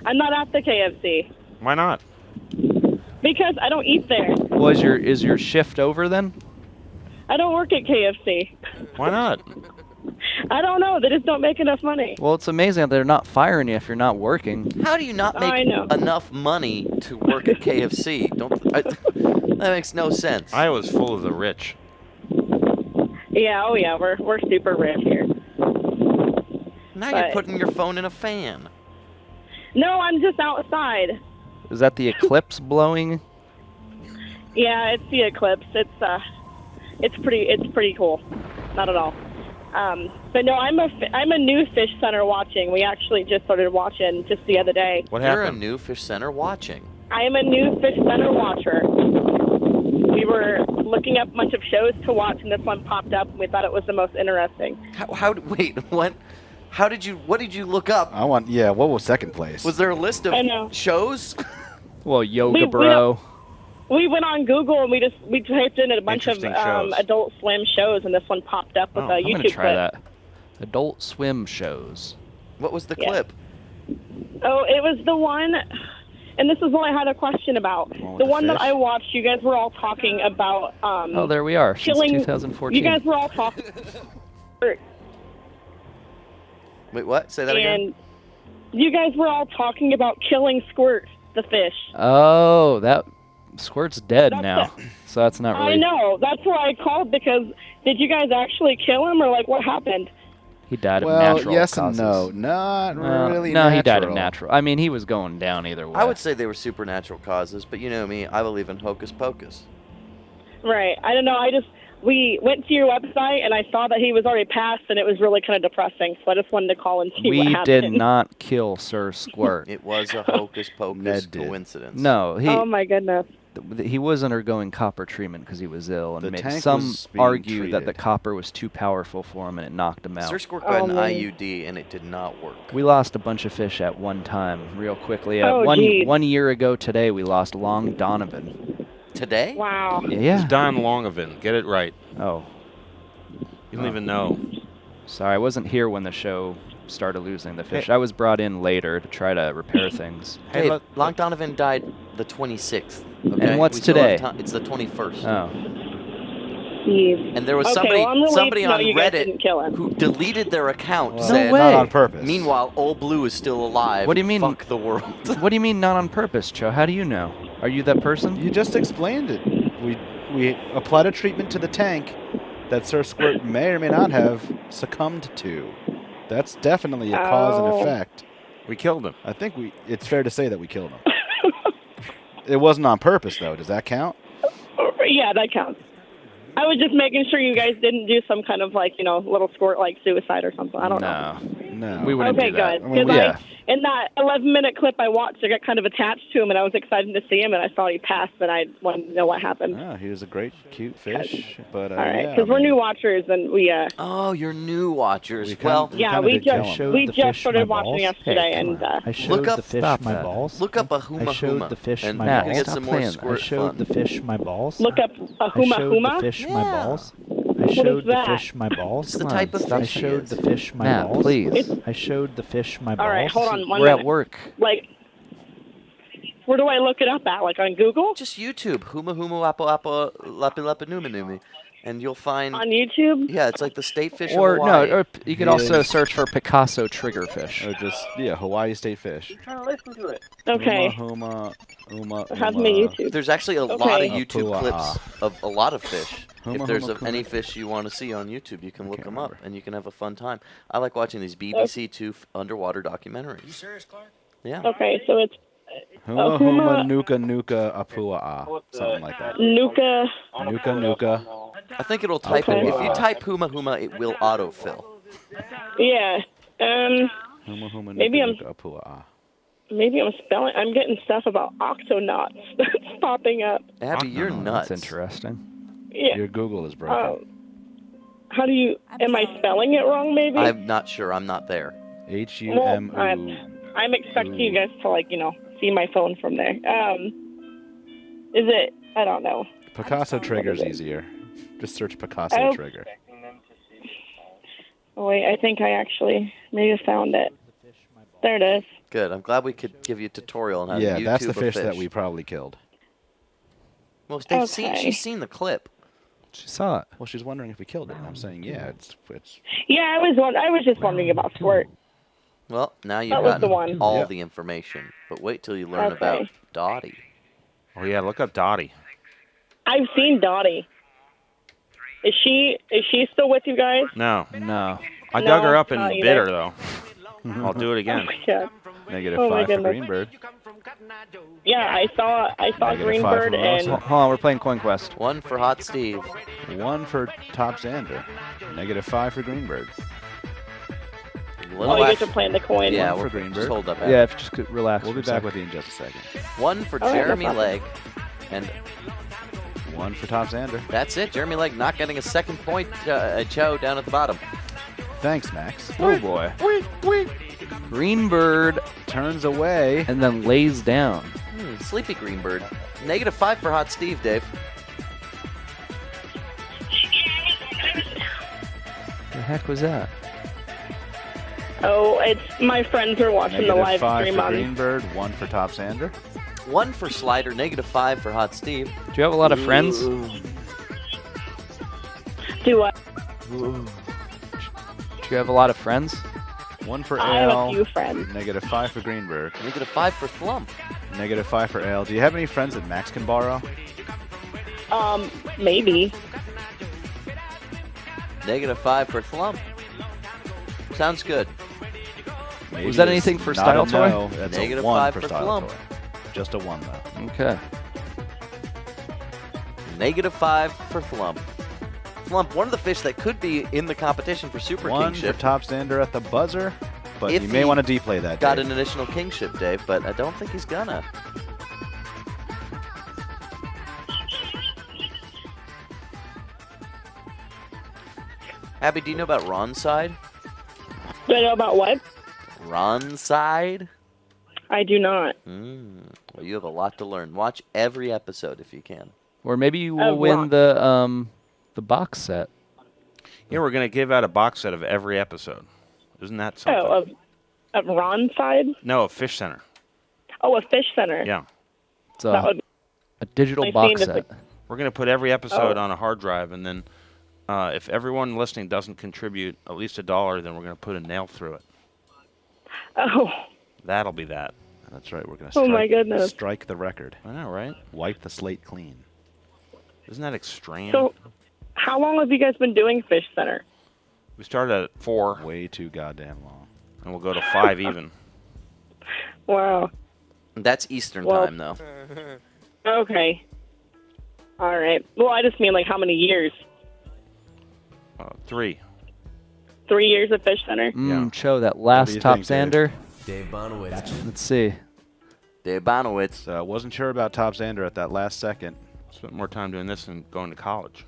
I'm not at the KFC Why not? because I don't eat there. Well, is your shift over then? I don't work at KFC. Why not? I don't know. They just don't make enough money. Well, it's amazing that they're not firing you if you're not working. How do you not I make know. enough money to work at KFC? That makes no sense. Iowa's full of the rich. Yeah, oh yeah, we're super rich here. Now you're but- putting your phone in a fan. No, I'm just outside. Is that the eclipse blowing? Yeah, it's the Eclipse. It's pretty cool. Not at all. But no, I'm a new Fishcenter watching. We actually just started watching just the other day. What You're a happened? new Fishcenter watching. I am a new Fishcenter watcher. We were looking up a bunch of shows to watch, and this one popped up, and we thought it was the most interesting. Wait, what? What did you look up? what was second place? Was there a list I know. of shows? Well, Yoga We Bro. We went on Google and we typed in a bunch of Interesting shows. Adult Swim shows, and this one popped up with Oh, a I'm YouTube gonna try clip. that. Adult Swim shows. What was the Yeah. clip? Oh, it was the one. and this is what I had a question about. The one that I watched, you guys were all talking about. Oh, there we are. Killing. Since 2014. You guys were all talking. Wait, what? Say that again. And you guys were all talking about killing Squirt, the fish. Oh, that Squirt's dead now, so that's not really. I know. That's why I called, because did you guys actually kill him, or like what happened? He died of Well, natural yes causes. and no. Not really No, natural. he died of natural. I mean, he was going down either way. I would say they were supernatural causes, but you know me, I believe in hocus pocus. Right. I don't know. We went to your website, and I saw that he was already passed, and it was really kind of depressing, so I just wanted to call and see what We happened. did not kill Sir Squirt. It was a hocus pocus coincidence. No, Oh, my goodness. he was undergoing copper treatment because he was ill, and The tank some was being argue that the treated. copper was too powerful for him and it knocked him out. Sir Squirt got an IUD, and it did not work. We lost a bunch of fish at one time, real quickly. Oh, one geez. 1 year ago today, we lost Long Donovan. Today? Wow. Yeah. It's Don Longovan. Get it right. Oh. You don't even know. Sorry, I wasn't here when the show started losing the fish. I was brought in later to try to repair things. Dave, Long Donovan died the 26th. Okay? And what's We still have today? ti- It's the 21st. Oh. Jeez. And there was Okay, somebody well, I'm relieved somebody to know on you guys Reddit didn't kill him. who deleted their account Well, said, way. Not on purpose. meanwhile, Old Blue is still alive. What do you mean? Fuck the world. What do you mean not on purpose, Cho? How do you know? Are you that person? You just explained it. We applied a treatment to the tank that Sir Squirt may or may not have succumbed to. That's definitely a cause and Oh. effect. We killed him. I think it's fair to say that we killed him. It wasn't on purpose, though. Does that count? Yeah, that counts. I was just making sure you guys didn't do some kind of, like, little Squirt-like suicide or something. I don't know. No. We wouldn't Okay, do that. good. Because Yeah. in that 11-minute clip I watched, I got kind of attached to him, and I was excited to see him, and I saw he passed, and I wanted to know what happened. Oh, he was a great, cute fish. But All right, yeah, because we're new watchers, and we Oh, you're new watchers. We Well, kinda- yeah, kinda we did kill just him. we the just fish started my watching balls. yesterday, Hey, and I showed Look the up- fish Stop my that. balls. look up a huma I showed huma. the fish and my you're Matt, gonna get stop some more playing. I squirt I showed fun. the fish my balls. look up a I huma showed huma. the fish my Yeah. balls. I What showed is the that? fish my balls. It's the Come type on, of stop I fish he showed is. the fish my Matt, balls. please. I showed the fish my balls. All right, hold on one We're minute. at work. Like, where do I look it up at? Like on Google? Just YouTube. Huma huma apple apple lapi lapi numi numi. And you'll find... On YouTube? Yeah, it's like the state fish Or of no, Hawaii. or you could also search for Picasso triggerfish. Or just, Hawaii State fish. Trying to listen to it. Okay. Huma. How's my YouTube? There's actually a lot of Okay. YouTube Apua. clips of a lot of fish. Huma If there's huma any kuma. fish you want to see on YouTube, you can look can't them up, remember. and you can have a fun time. I like watching these BBC Two underwater documentaries. You serious, Clark? Yeah. Okay, so it's Huma huma- huma nuka nuka apua. Something like that. Nuka. Nuka nuka. I think it'll type Okay. it. If you type huma huma, it will autofill. Yeah. Huma huma nuka Maybe I'm- nuka apua. Maybe I'm spelling. I'm getting stuff about octonauts that's popping up. Abby, you're nuts. That's interesting. Yeah. Your Google is broken. How do you? Am I spelling it wrong? Maybe. I'm not sure. I'm not there. HUMU. I'm expecting you guys to see my phone from there. Is it? I don't know. Picasso trigger's easier. Just search Picasso Oh. trigger. Oh, wait, I think I actually maybe found it. There it is. Good. I'm glad we could give you a tutorial on how Yeah, to YouTube that's the a fish that we probably killed. Well, Okay. she's seen the clip. She saw it. Well, she's wondering if we killed it. And I'm saying, yeah, it's. Yeah, I was just wondering about Squirt. Well, now you've That was gotten the one. all Yeah. the information. But wait till you learn Okay. about Dottie. Oh yeah, look up Dottie. I've seen Dottie. Is she still with you guys? No, No. I No, dug her up and not bit either. her though. I'll do it again. Yeah. -5 Oh my for goodness. Greenbird. Yeah, I saw -5 Greenbird for and Rosa. Hold on, we're playing Coin Quest. 1 for Hot Steve. 1 for Top Xander. -5 for Greenbird. oh, you guys are playing the coin. Yeah, One we're for Greenbird. just hold up. Yeah, if you just could relax. We'll for be a back sec. with you in just a second. 1 for All right, Jeremy no problem. Legg. And 1 for Top Xander. that's it. Jeremy Legg not getting a second point. Cho down at the bottom. Thanks, Max. Oh boy. Greenbird Turns away. and then lays down. Sleepy Greenbird. -5 for Hot Steve, Dave. The heck was that? Oh, it's my friends are watching the live -5 stream for on. Greenbird. 1 for Top Xander. 1 for Slider, -5 for Hot Steve. Do you have a lot of friends? Do what? Do you have a lot of friends? 1 for I have a Ale. few friends. -5 for Greenberg. -5 for Flump. -5 for Ale. Do you have any friends that Max can borrow? Maybe. -5 for Flump. Sounds good. Maybe Was that it's anything for not Style a Toy? no, That's a -5 1 for for Style Flump. Toy. Just a 1 though. Okay. -5 for Flump. Flump, one of the fish that could be in the competition for Super 1 for Kingship. Top Stander at the buzzer, but If you may he want to deplay that. Got Dave. an additional Kingship, Dave, but I don't think he's gonna. Abby, do you know about Ron's side? Do I know about what? Ron's side? I do not. Well, you have a lot to learn. Watch every episode if you can. Or maybe you will win the box set. Yeah, we're going to give out a box set of every episode. Isn't that something? Oh, of Ron's side? No, of Fishcenter. Oh, a fish center. Yeah. It's That would a digital I've box seen set. We're going to put every episode Oh. on a hard drive, and then if everyone listening doesn't contribute at least $1, then we're going to put a nail through it. Oh. That'll be that. That's right. We're going to Oh, my goodness. strike the record. I know, right? Wipe the slate clean. Isn't that extreme? So, how long have you guys been doing Fish Center? We started at 4. Way too goddamn long. And we'll go to 5 even. Wow. That's Eastern Well- time, though. Okay. All right. Well, I just mean, like, how many years? 3. 3 years at Fish Center? Cho, that do last you Top think, Dave? Xander. Dave Bonowitz. Let's see. Dave Bonowitz. Wasn't sure about Top Xander at that last second. Spent more time doing this than going to college.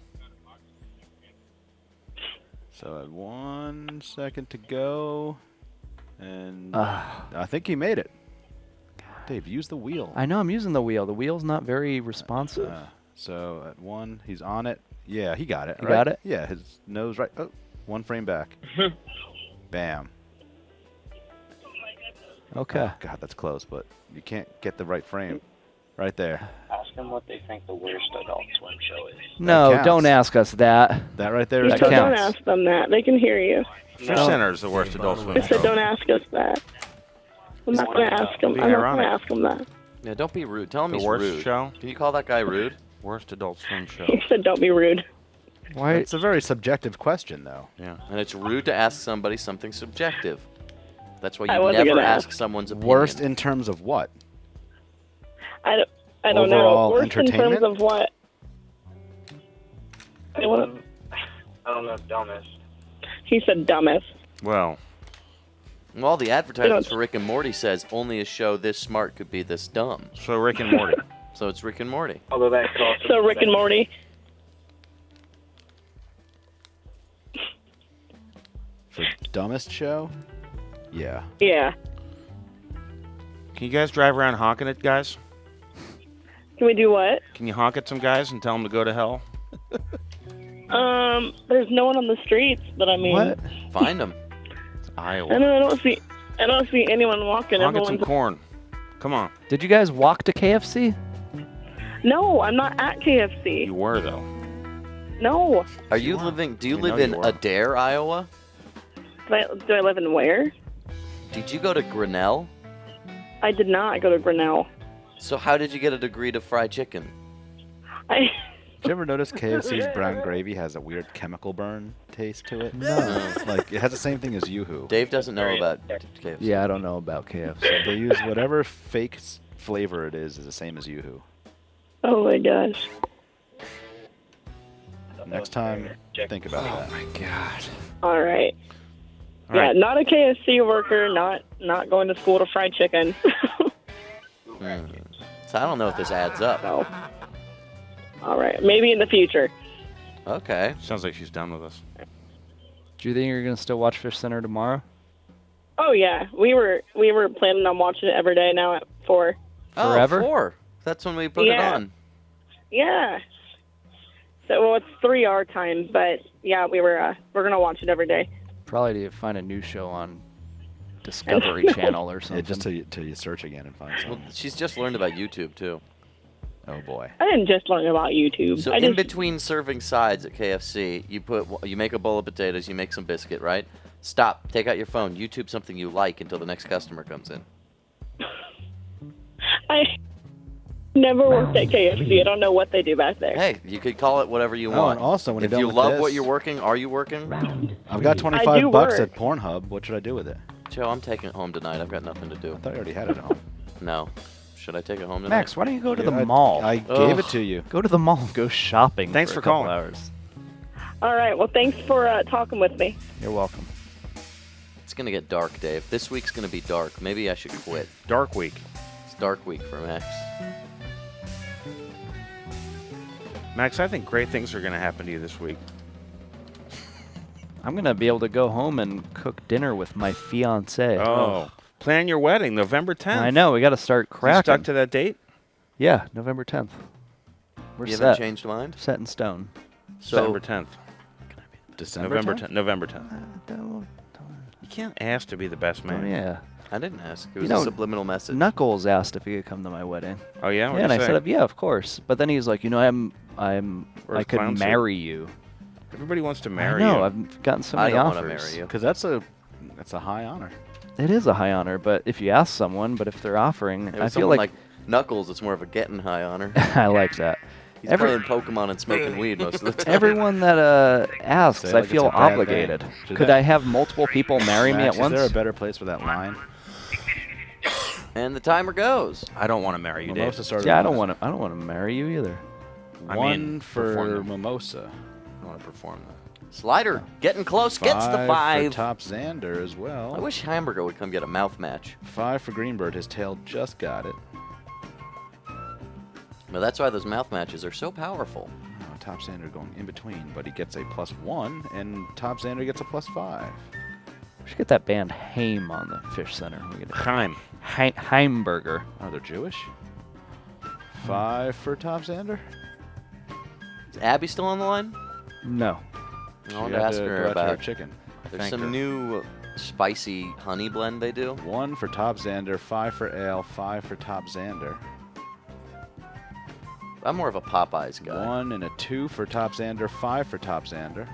So at 1 second to go, and I think he made it. Dave, use the wheel. I know I'm using the wheel. The wheel's not very responsive. So at 1, he's on it. Yeah, he got it. He right? got it? Yeah, his nose right. Oh, 1 frame back. Bam. Okay. Oh, God, that's close, but you can't get the right frame. Right there. Ask them what they think the worst Adult Swim show is. No, counts. don't ask us that. That right there You is said don't counts. ask them that. They can hear you. Fishcenter is the worst Adult Swim I show. said don't ask us that. I'm not going to ask them. Be I'm not going ironic. to ask them that. Yeah, don't be rude. Tell him The he's worst rude. show? Do you call that guy rude? Worst Adult Swim show. He said don't be rude. Why? It's a very subjective question, though. Yeah. And it's rude to ask somebody something subjective. That's why I you wasn't never gonna ask ask. someone's opinion. Worst in terms of what? I don't know. Overall Worst in terms entertainment? of what? I don't know, dumbest. He said dumbest. Well, Well, the advertisements for Rick and Morty says only a show this smart could be this dumb. so Rick and Morty. So it's Rick and Morty. Although that's also So Rick and Morty. For dumbest show? Yeah. Yeah. Can you guys drive around honking at guys? Can we do what? Can you honk at some guys and tell them to go to hell? There's no one on the streets, but I mean, What? Find them. It's Iowa. I don't see anyone walking. Honk at some Everyone's corn. Come on. Did you guys walk to KFC? No, I'm not at KFC. You were, though. No. Are you living? Do you We live know in you are. Adair, Iowa? Do I live in where? Did you go to Grinnell? I did not go to Grinnell. So how did you get a degree to fry chicken? I Did you ever notice KFC's brown gravy has a weird chemical burn taste to it? No. Like, it has the same thing as Yoo-Hoo. Dave doesn't know about KFC. Yeah, I don't know about KFC. They use whatever fake flavor it is the same as Yoo-Hoo. Oh my gosh. Next time, think about that. Oh my god. All right. All Yeah, right. not a KFC worker. Not going to school to fry chicken. So I don't know if this adds up. So. All right. Maybe in the future. Okay. Sounds like she's done with us. Do you think you're gonna still watch Fish Center tomorrow? Oh yeah, we were planning on watching it every day now at 4. Forever? Oh, 4. That's when we put it Yeah. on. Yeah. So well, it's 3 our time, but yeah, we're gonna watch it every day. Probably to find a new show on Discovery Channel or something. Yeah, just till you search again and find Well, something. she's just learned about YouTube too. Oh boy. I didn't just learn about YouTube. So I in just, between serving sides at KFC, you make a bowl of potatoes, you make some biscuit, right? Stop. Take out your phone. YouTube something you like until the next customer comes in. I never worked at KFC. I don't know what they do back there. Hey, you could call it whatever you Oh, want. and also when if you're done you with love this, what you're working, are you working? I've got I 25 do bucks work. at Pornhub. What should I do with it? Joe, I'm taking it home tonight. I've got nothing to do. I thought you already had it at home. No. Should I take it home tonight? Max, why don't you go to Yeah, the mall? I gave it to you. Go to the mall. Go shopping. Thanks for for a couple calling. hours. All right. Well, thanks for talking with me. You're welcome. It's going to get dark, Dave. This week's going to be dark. Maybe I should quit. Dark week. It's dark week for Max. Max, I think great things are going to happen to you this week. I'm gonna be able to go home and cook dinner with my fiance. Oh. Plan your wedding, November 10th. I know. We got to start You cracking. stuck to that date? Yeah, November 10th. We're You set. haven't changed mind? Set in stone. So, November 10th. December November 10th? 10th. November 10th. You can't ask to be the best man. Oh, yeah. I didn't ask. It You was know, a subliminal message. Knuckles asked if he could come to my wedding. Oh yeah. What'd Yeah, and you I say? said, yeah, of course. But then he's like, Or I his could clown suit. marry you. Everybody wants to marry I know. you. I've gotten so I many don't offers. want to marry you. Because that's a high honor. It is a high honor, but if you ask someone, but if they're offering, It I was feel someone like, Knuckles, it's more of a getting high honor. I like that. He's Every- playing Pokemon and smoking weed most of the time. Everyone that asks, Say I like feel it's a bad obligated. thing. Should Could that- I have multiple people marry me Max, at once? Is there a better place for that line? And the timer goes. I don't want to marry you, Dave. Mimosa started Yeah, I with don't want to. I don't want to marry you either. I one mean, for perform them. Mimosa. I want to perform that. Slider getting close, gets the 5. For Top Xander as well. I wish Hamburger would come get a mouth match. 5 for Greenbird. His tail just got it. But that's why those mouth matches are so powerful. Oh, Top Xander going in between, but he gets a +1, and Top Xander gets a +5. We should get that band Haim on the Fish Center. We get Chaim. Heimburger. Oh, they're Jewish? 5 for Top Xander? Is Abby still on the line? No. I want You to have ask to her go out to about. chicken. There's Thank some her. new spicy honey blend they do. 1 for Top Xander, 5 for Ale, 5 for Top Xander. I'm more of a Popeyes guy. 1 and a 2 for Top Xander, 5 for Top Xander.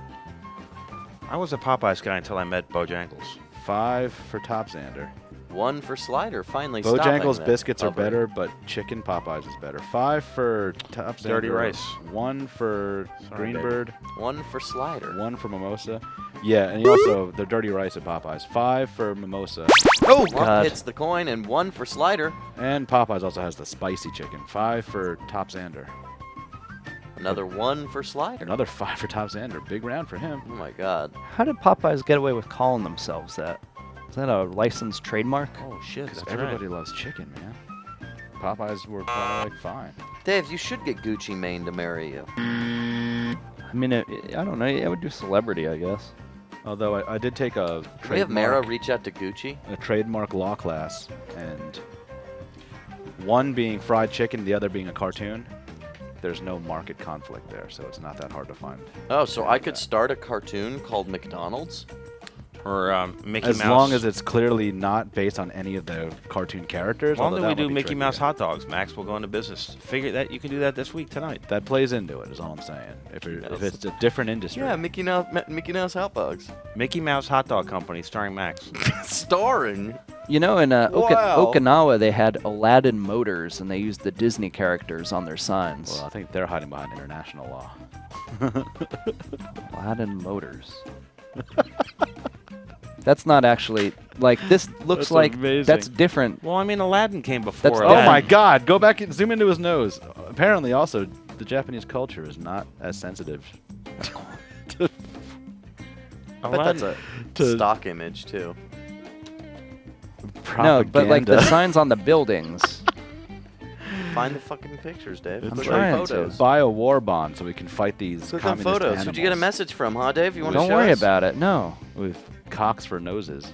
I was a Popeyes guy until I met Bojangles. 5 for Top Xander. 1 for Slider. Finally, Bojangles stopping biscuits are that better, but chicken Popeyes is better. 5 for Top Xander. Dirty rice. 1 for Sorry, baby. Greenbird. 1 for Slider. 1 for Mimosa. Yeah, and also the dirty rice at Popeyes. 5 for Mimosa. Oh, God. hits the coin, and 1 for Slider. And Popeyes also has the spicy chicken. 5 for Top Xander. Another 1 for Slider. Another 5 for Top Xander. Big round for him. Oh my God. How did Popeyes get away with calling themselves that? Is that a licensed trademark? Oh shit, Because that's everybody right. loves chicken, man. Popeyes were probably like fine. Dave, you should get Gucci Mane to marry you. I mean, I don't know. I would do celebrity, I guess. Although I did take a Can we have Mara trademark, reach out to Gucci? a trademark law class, and one being fried chicken, the other being a cartoon. There's no market conflict there, so it's not that hard to find. Oh, so I could start a cartoon called McDonald's? Or Mickey As Mouse. long as it's clearly not based on any of the cartoon characters. Why although don't we that do might be Mickey trickier. Mouse hot dogs? Max will go into business. Figure that you can do that this week tonight. That plays into it, is all I'm saying. If it's a different industry. Yeah, Mickey Mouse hot dogs. Mickey Mouse Hot Dog Company starring Max. Starring? You know, in Wow. Okinawa, they had Aladdin Motors, and they used the Disney characters on their signs. Well, I think they're hiding behind international law. Aladdin Motors. That's not actually like this. Looks That's like amazing. that's different. Well, I mean, Aladdin came before. That's- Oh Aladdin. my God! Go back and zoom into his nose. Apparently, also, the Japanese culture is not as sensitive. to I bet that's a To- stock image, too. No, but like the propaganda. signs on the buildings. Find the fucking pictures, Dave. It's Click trying on to. photos. Buy a war bond so we can fight these Click on communist photos. animals. Who'd you get a message from, huh, Dave? You want to Don't show worry us? about it. No. With cocks for noses.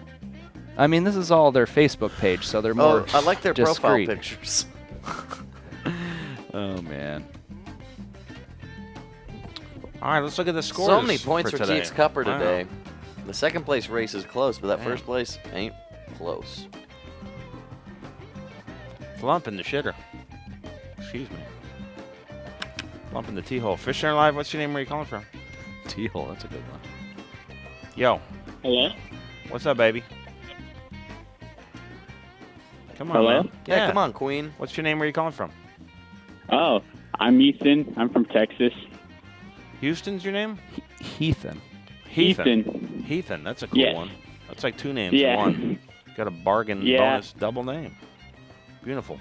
I mean, this is all their Facebook page, so they're more. Oh, I like their discreet. profile pictures. Oh man. All right, let's look at the scores. So many points for today. Keith's Cupper Wow. today. The second place race is close, but that Man. first place ain't Close. Flump in the shitter. Excuse me. Flump in the T-hole. Fishcenter Live, what's your name? Where you calling from? T-hole, that's a good one. Yo. Hello? What's up, baby? Come on, Hello? man. Yeah, come on, Queen. What's your name? Where you calling from? Oh, I'm Ethan. I'm from Texas. Houston's your name? Heathen. Heathen. Heathen. That's a cool Yes. one. That's like two names Yeah. in one. Got a bargain bonus double name. Beautiful.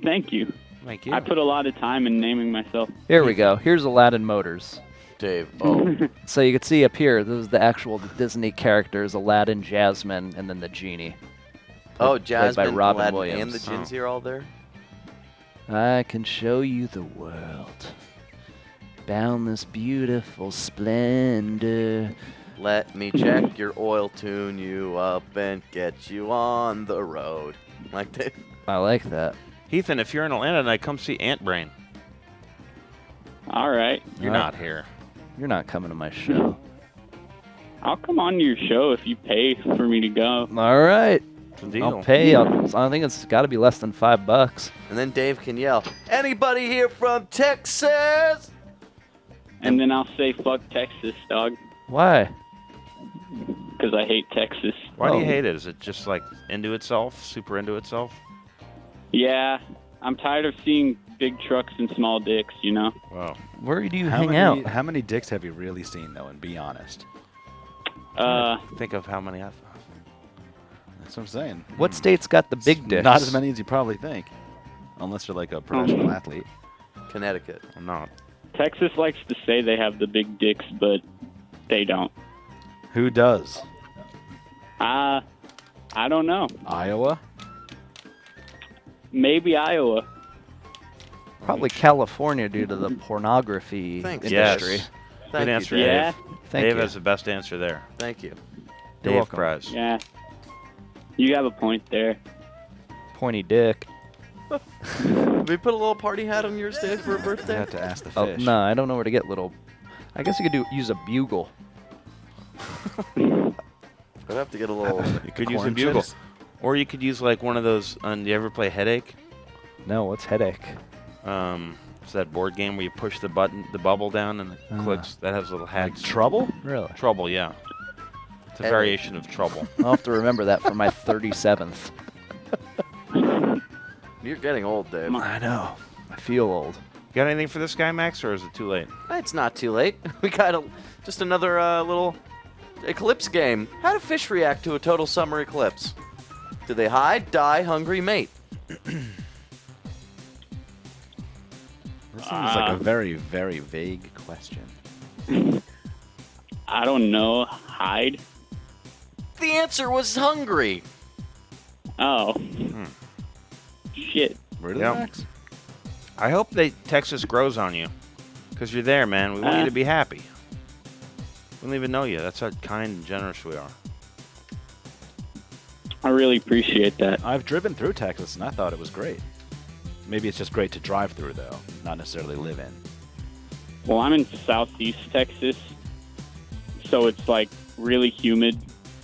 Thank you. Thank you. I put a lot of time in naming myself. Here we go. Here's Aladdin Motors. Dave. Oh. So you can see up here, this is the actual Disney characters, Aladdin, Jasmine, and then the genie. Oh, Played Jasmine, by Robin Aladdin, Williams. and the Jinns are all there? I can show you the world. Boundless, beautiful splendor. Let me check your oil, tune you up, and get you on the road. Like Dave. I like that. Heathen, if you're in Atlanta tonight, come see Ant Brain. All right. You're not here. You're not coming to my show. I'll come on to your show if you pay for me to go. All right. It's a deal. I'll pay. I think it's got to be less than $5. And then Dave can yell, "Anybody here from Texas?" And then I'll say, fuck Texas, dog. Why? Because I hate Texas. Why do you hate it? Is it just like into itself, super into itself? Yeah, I'm tired of seeing big trucks and small dicks, you know? Wow. Where do you How hang many, out? How many dicks have you really seen, though, and be honest? Think of how many I've... That's what I'm saying. What state's got the big dicks? Not as many as you probably think. Unless you're like a professional athlete. Connecticut. I'm not. Texas likes to say they have the big dicks, but they don't. Who does? I don't know. Iowa? Maybe Iowa. Probably California due to the pornography Thanks, industry. Yes. Thank Good you, answer, Dave. Yeah. Dave. Thank Dave you. has the best answer there. Thank you. You're Dave welcome. Prize. Yeah. You have a point there. Pointy dick. Did we put a little party hat on yours, Dave, for a You birthday? have to ask the Oh, fish. no, I don't know where to get little. I guess you could use a bugle. I'd have to get a little... You could use a corn bugle. chips? Or you could use like one of those... do you ever play Headache? No, what's headache? It's that board game where you push the button, the bubble down, and it clicks. That has little hats. Trouble? Really? Trouble, yeah. It's a Headache. variation of Trouble. I'll have to remember that for my 37th. You're getting old, Dave. I know. I feel old. Got anything for this guy, Max, or is it too late? It's not too late. We got just another little Eclipse game. How do fish react to a total summer eclipse? Do they hide, die, hungry, mate? This seems like a very, very vague question. I don't know. Hide? The answer was hungry. Oh. Shit. Really, Yep. Max? I hope Texas grows on you, because you're there, man. We want you to be happy. We don't even know you. That's how kind and generous we are. I really appreciate that. I've driven through Texas, and I thought it was great. Maybe it's just great to drive through, though, not necessarily live in. Well, I'm in southeast Texas, so it's like really humid,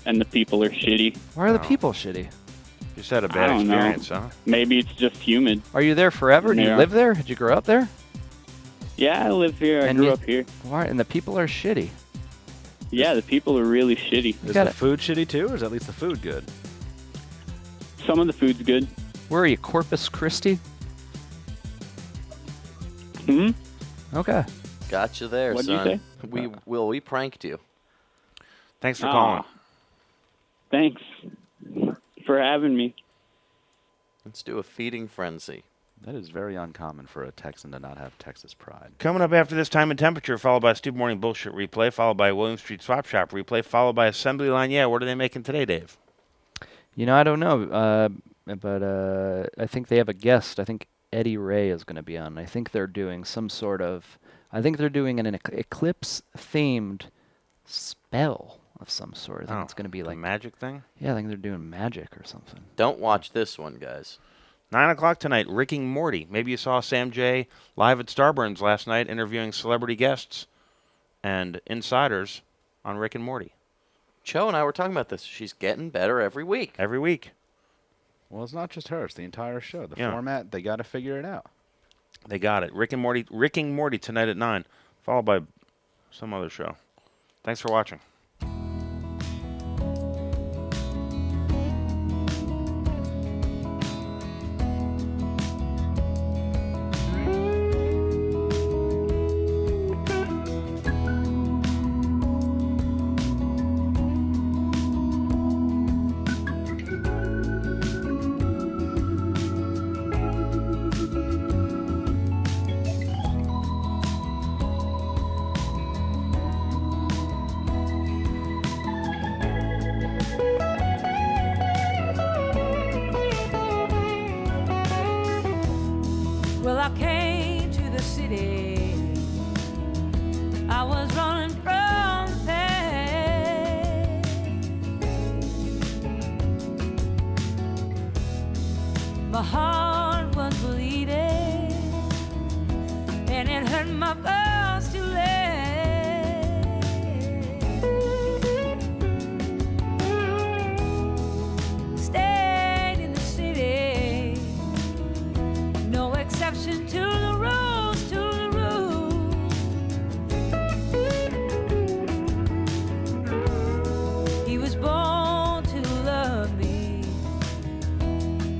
and the people are shitty. Why are the people shitty? You just had a I bad don't know. experience, huh? Maybe it's just humid. Are you there forever? Do you Yeah. live there? Did you grow up there? Yeah, I live here. I And grew you- up here. Why? And the people are shitty. Yeah, the people are really shitty. Is gotta- the food shitty, too, or is at least the food good? Some of the food's good. Where are you, Corpus Christi? Hmm? Okay. Gotcha there, What'd you son. say? We pranked you. Thanks for Aw. calling. Thanks for having me. Let's do a feeding frenzy. That is very uncommon for a Texan to not have Texas pride. Coming up after this, Time and Temperature, followed by a Stupid Morning Bullshit replay, followed by a William Street Swap Shop replay, followed by Assembly Line. Yeah, what are they making today, Dave? You know, I don't know, but I think they have a guest. I think Eddie Ray is going to be on. I think they're doing some sort of... I think they're doing an Eclipse-themed spell of some sort. I think it's going to be a like... magic thing? Yeah, I think they're doing magic or something. Don't watch this one, guys. 9 o'clock tonight, Rick and Morty. Maybe you saw Sam J. live at Starburns last night interviewing celebrity guests and insiders on Rick and Morty. Cho and I were talking about this. She's getting better every week. Every week. Well, it's not just her. It's the entire show. The Yeah. format, they got to figure it out. They got it. Rick and Morty tonight at 9, followed by some other show. Thanks for watching. Well, I came to the city. I was running from pain. My heart was bleeding, and it hurt my bones to stayed in the city. No exception to the rules, to the rules. He was born to love me.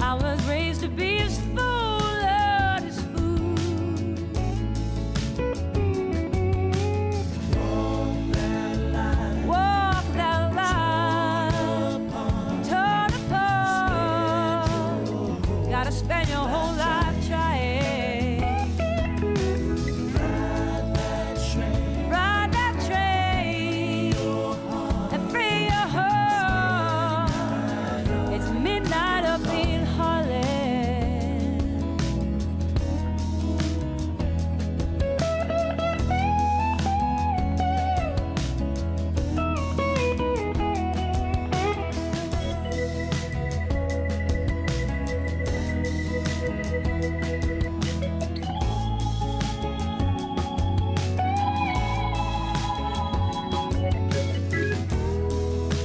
I was raised to be his fool, Lord, his fool. Walk that line, torn apart. Gotta spend your whole life trying. Ride that train and free your heart. It's midnight up in Harlem.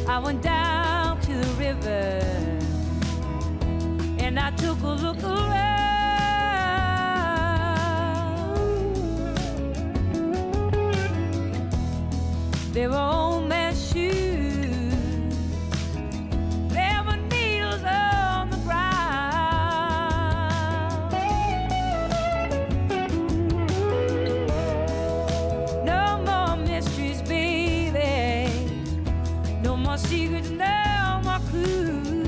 I went down to the river and I took a look around. There were old man's shoes. There were needles on the ground. No more mysteries, baby. No more secrets, no more clues.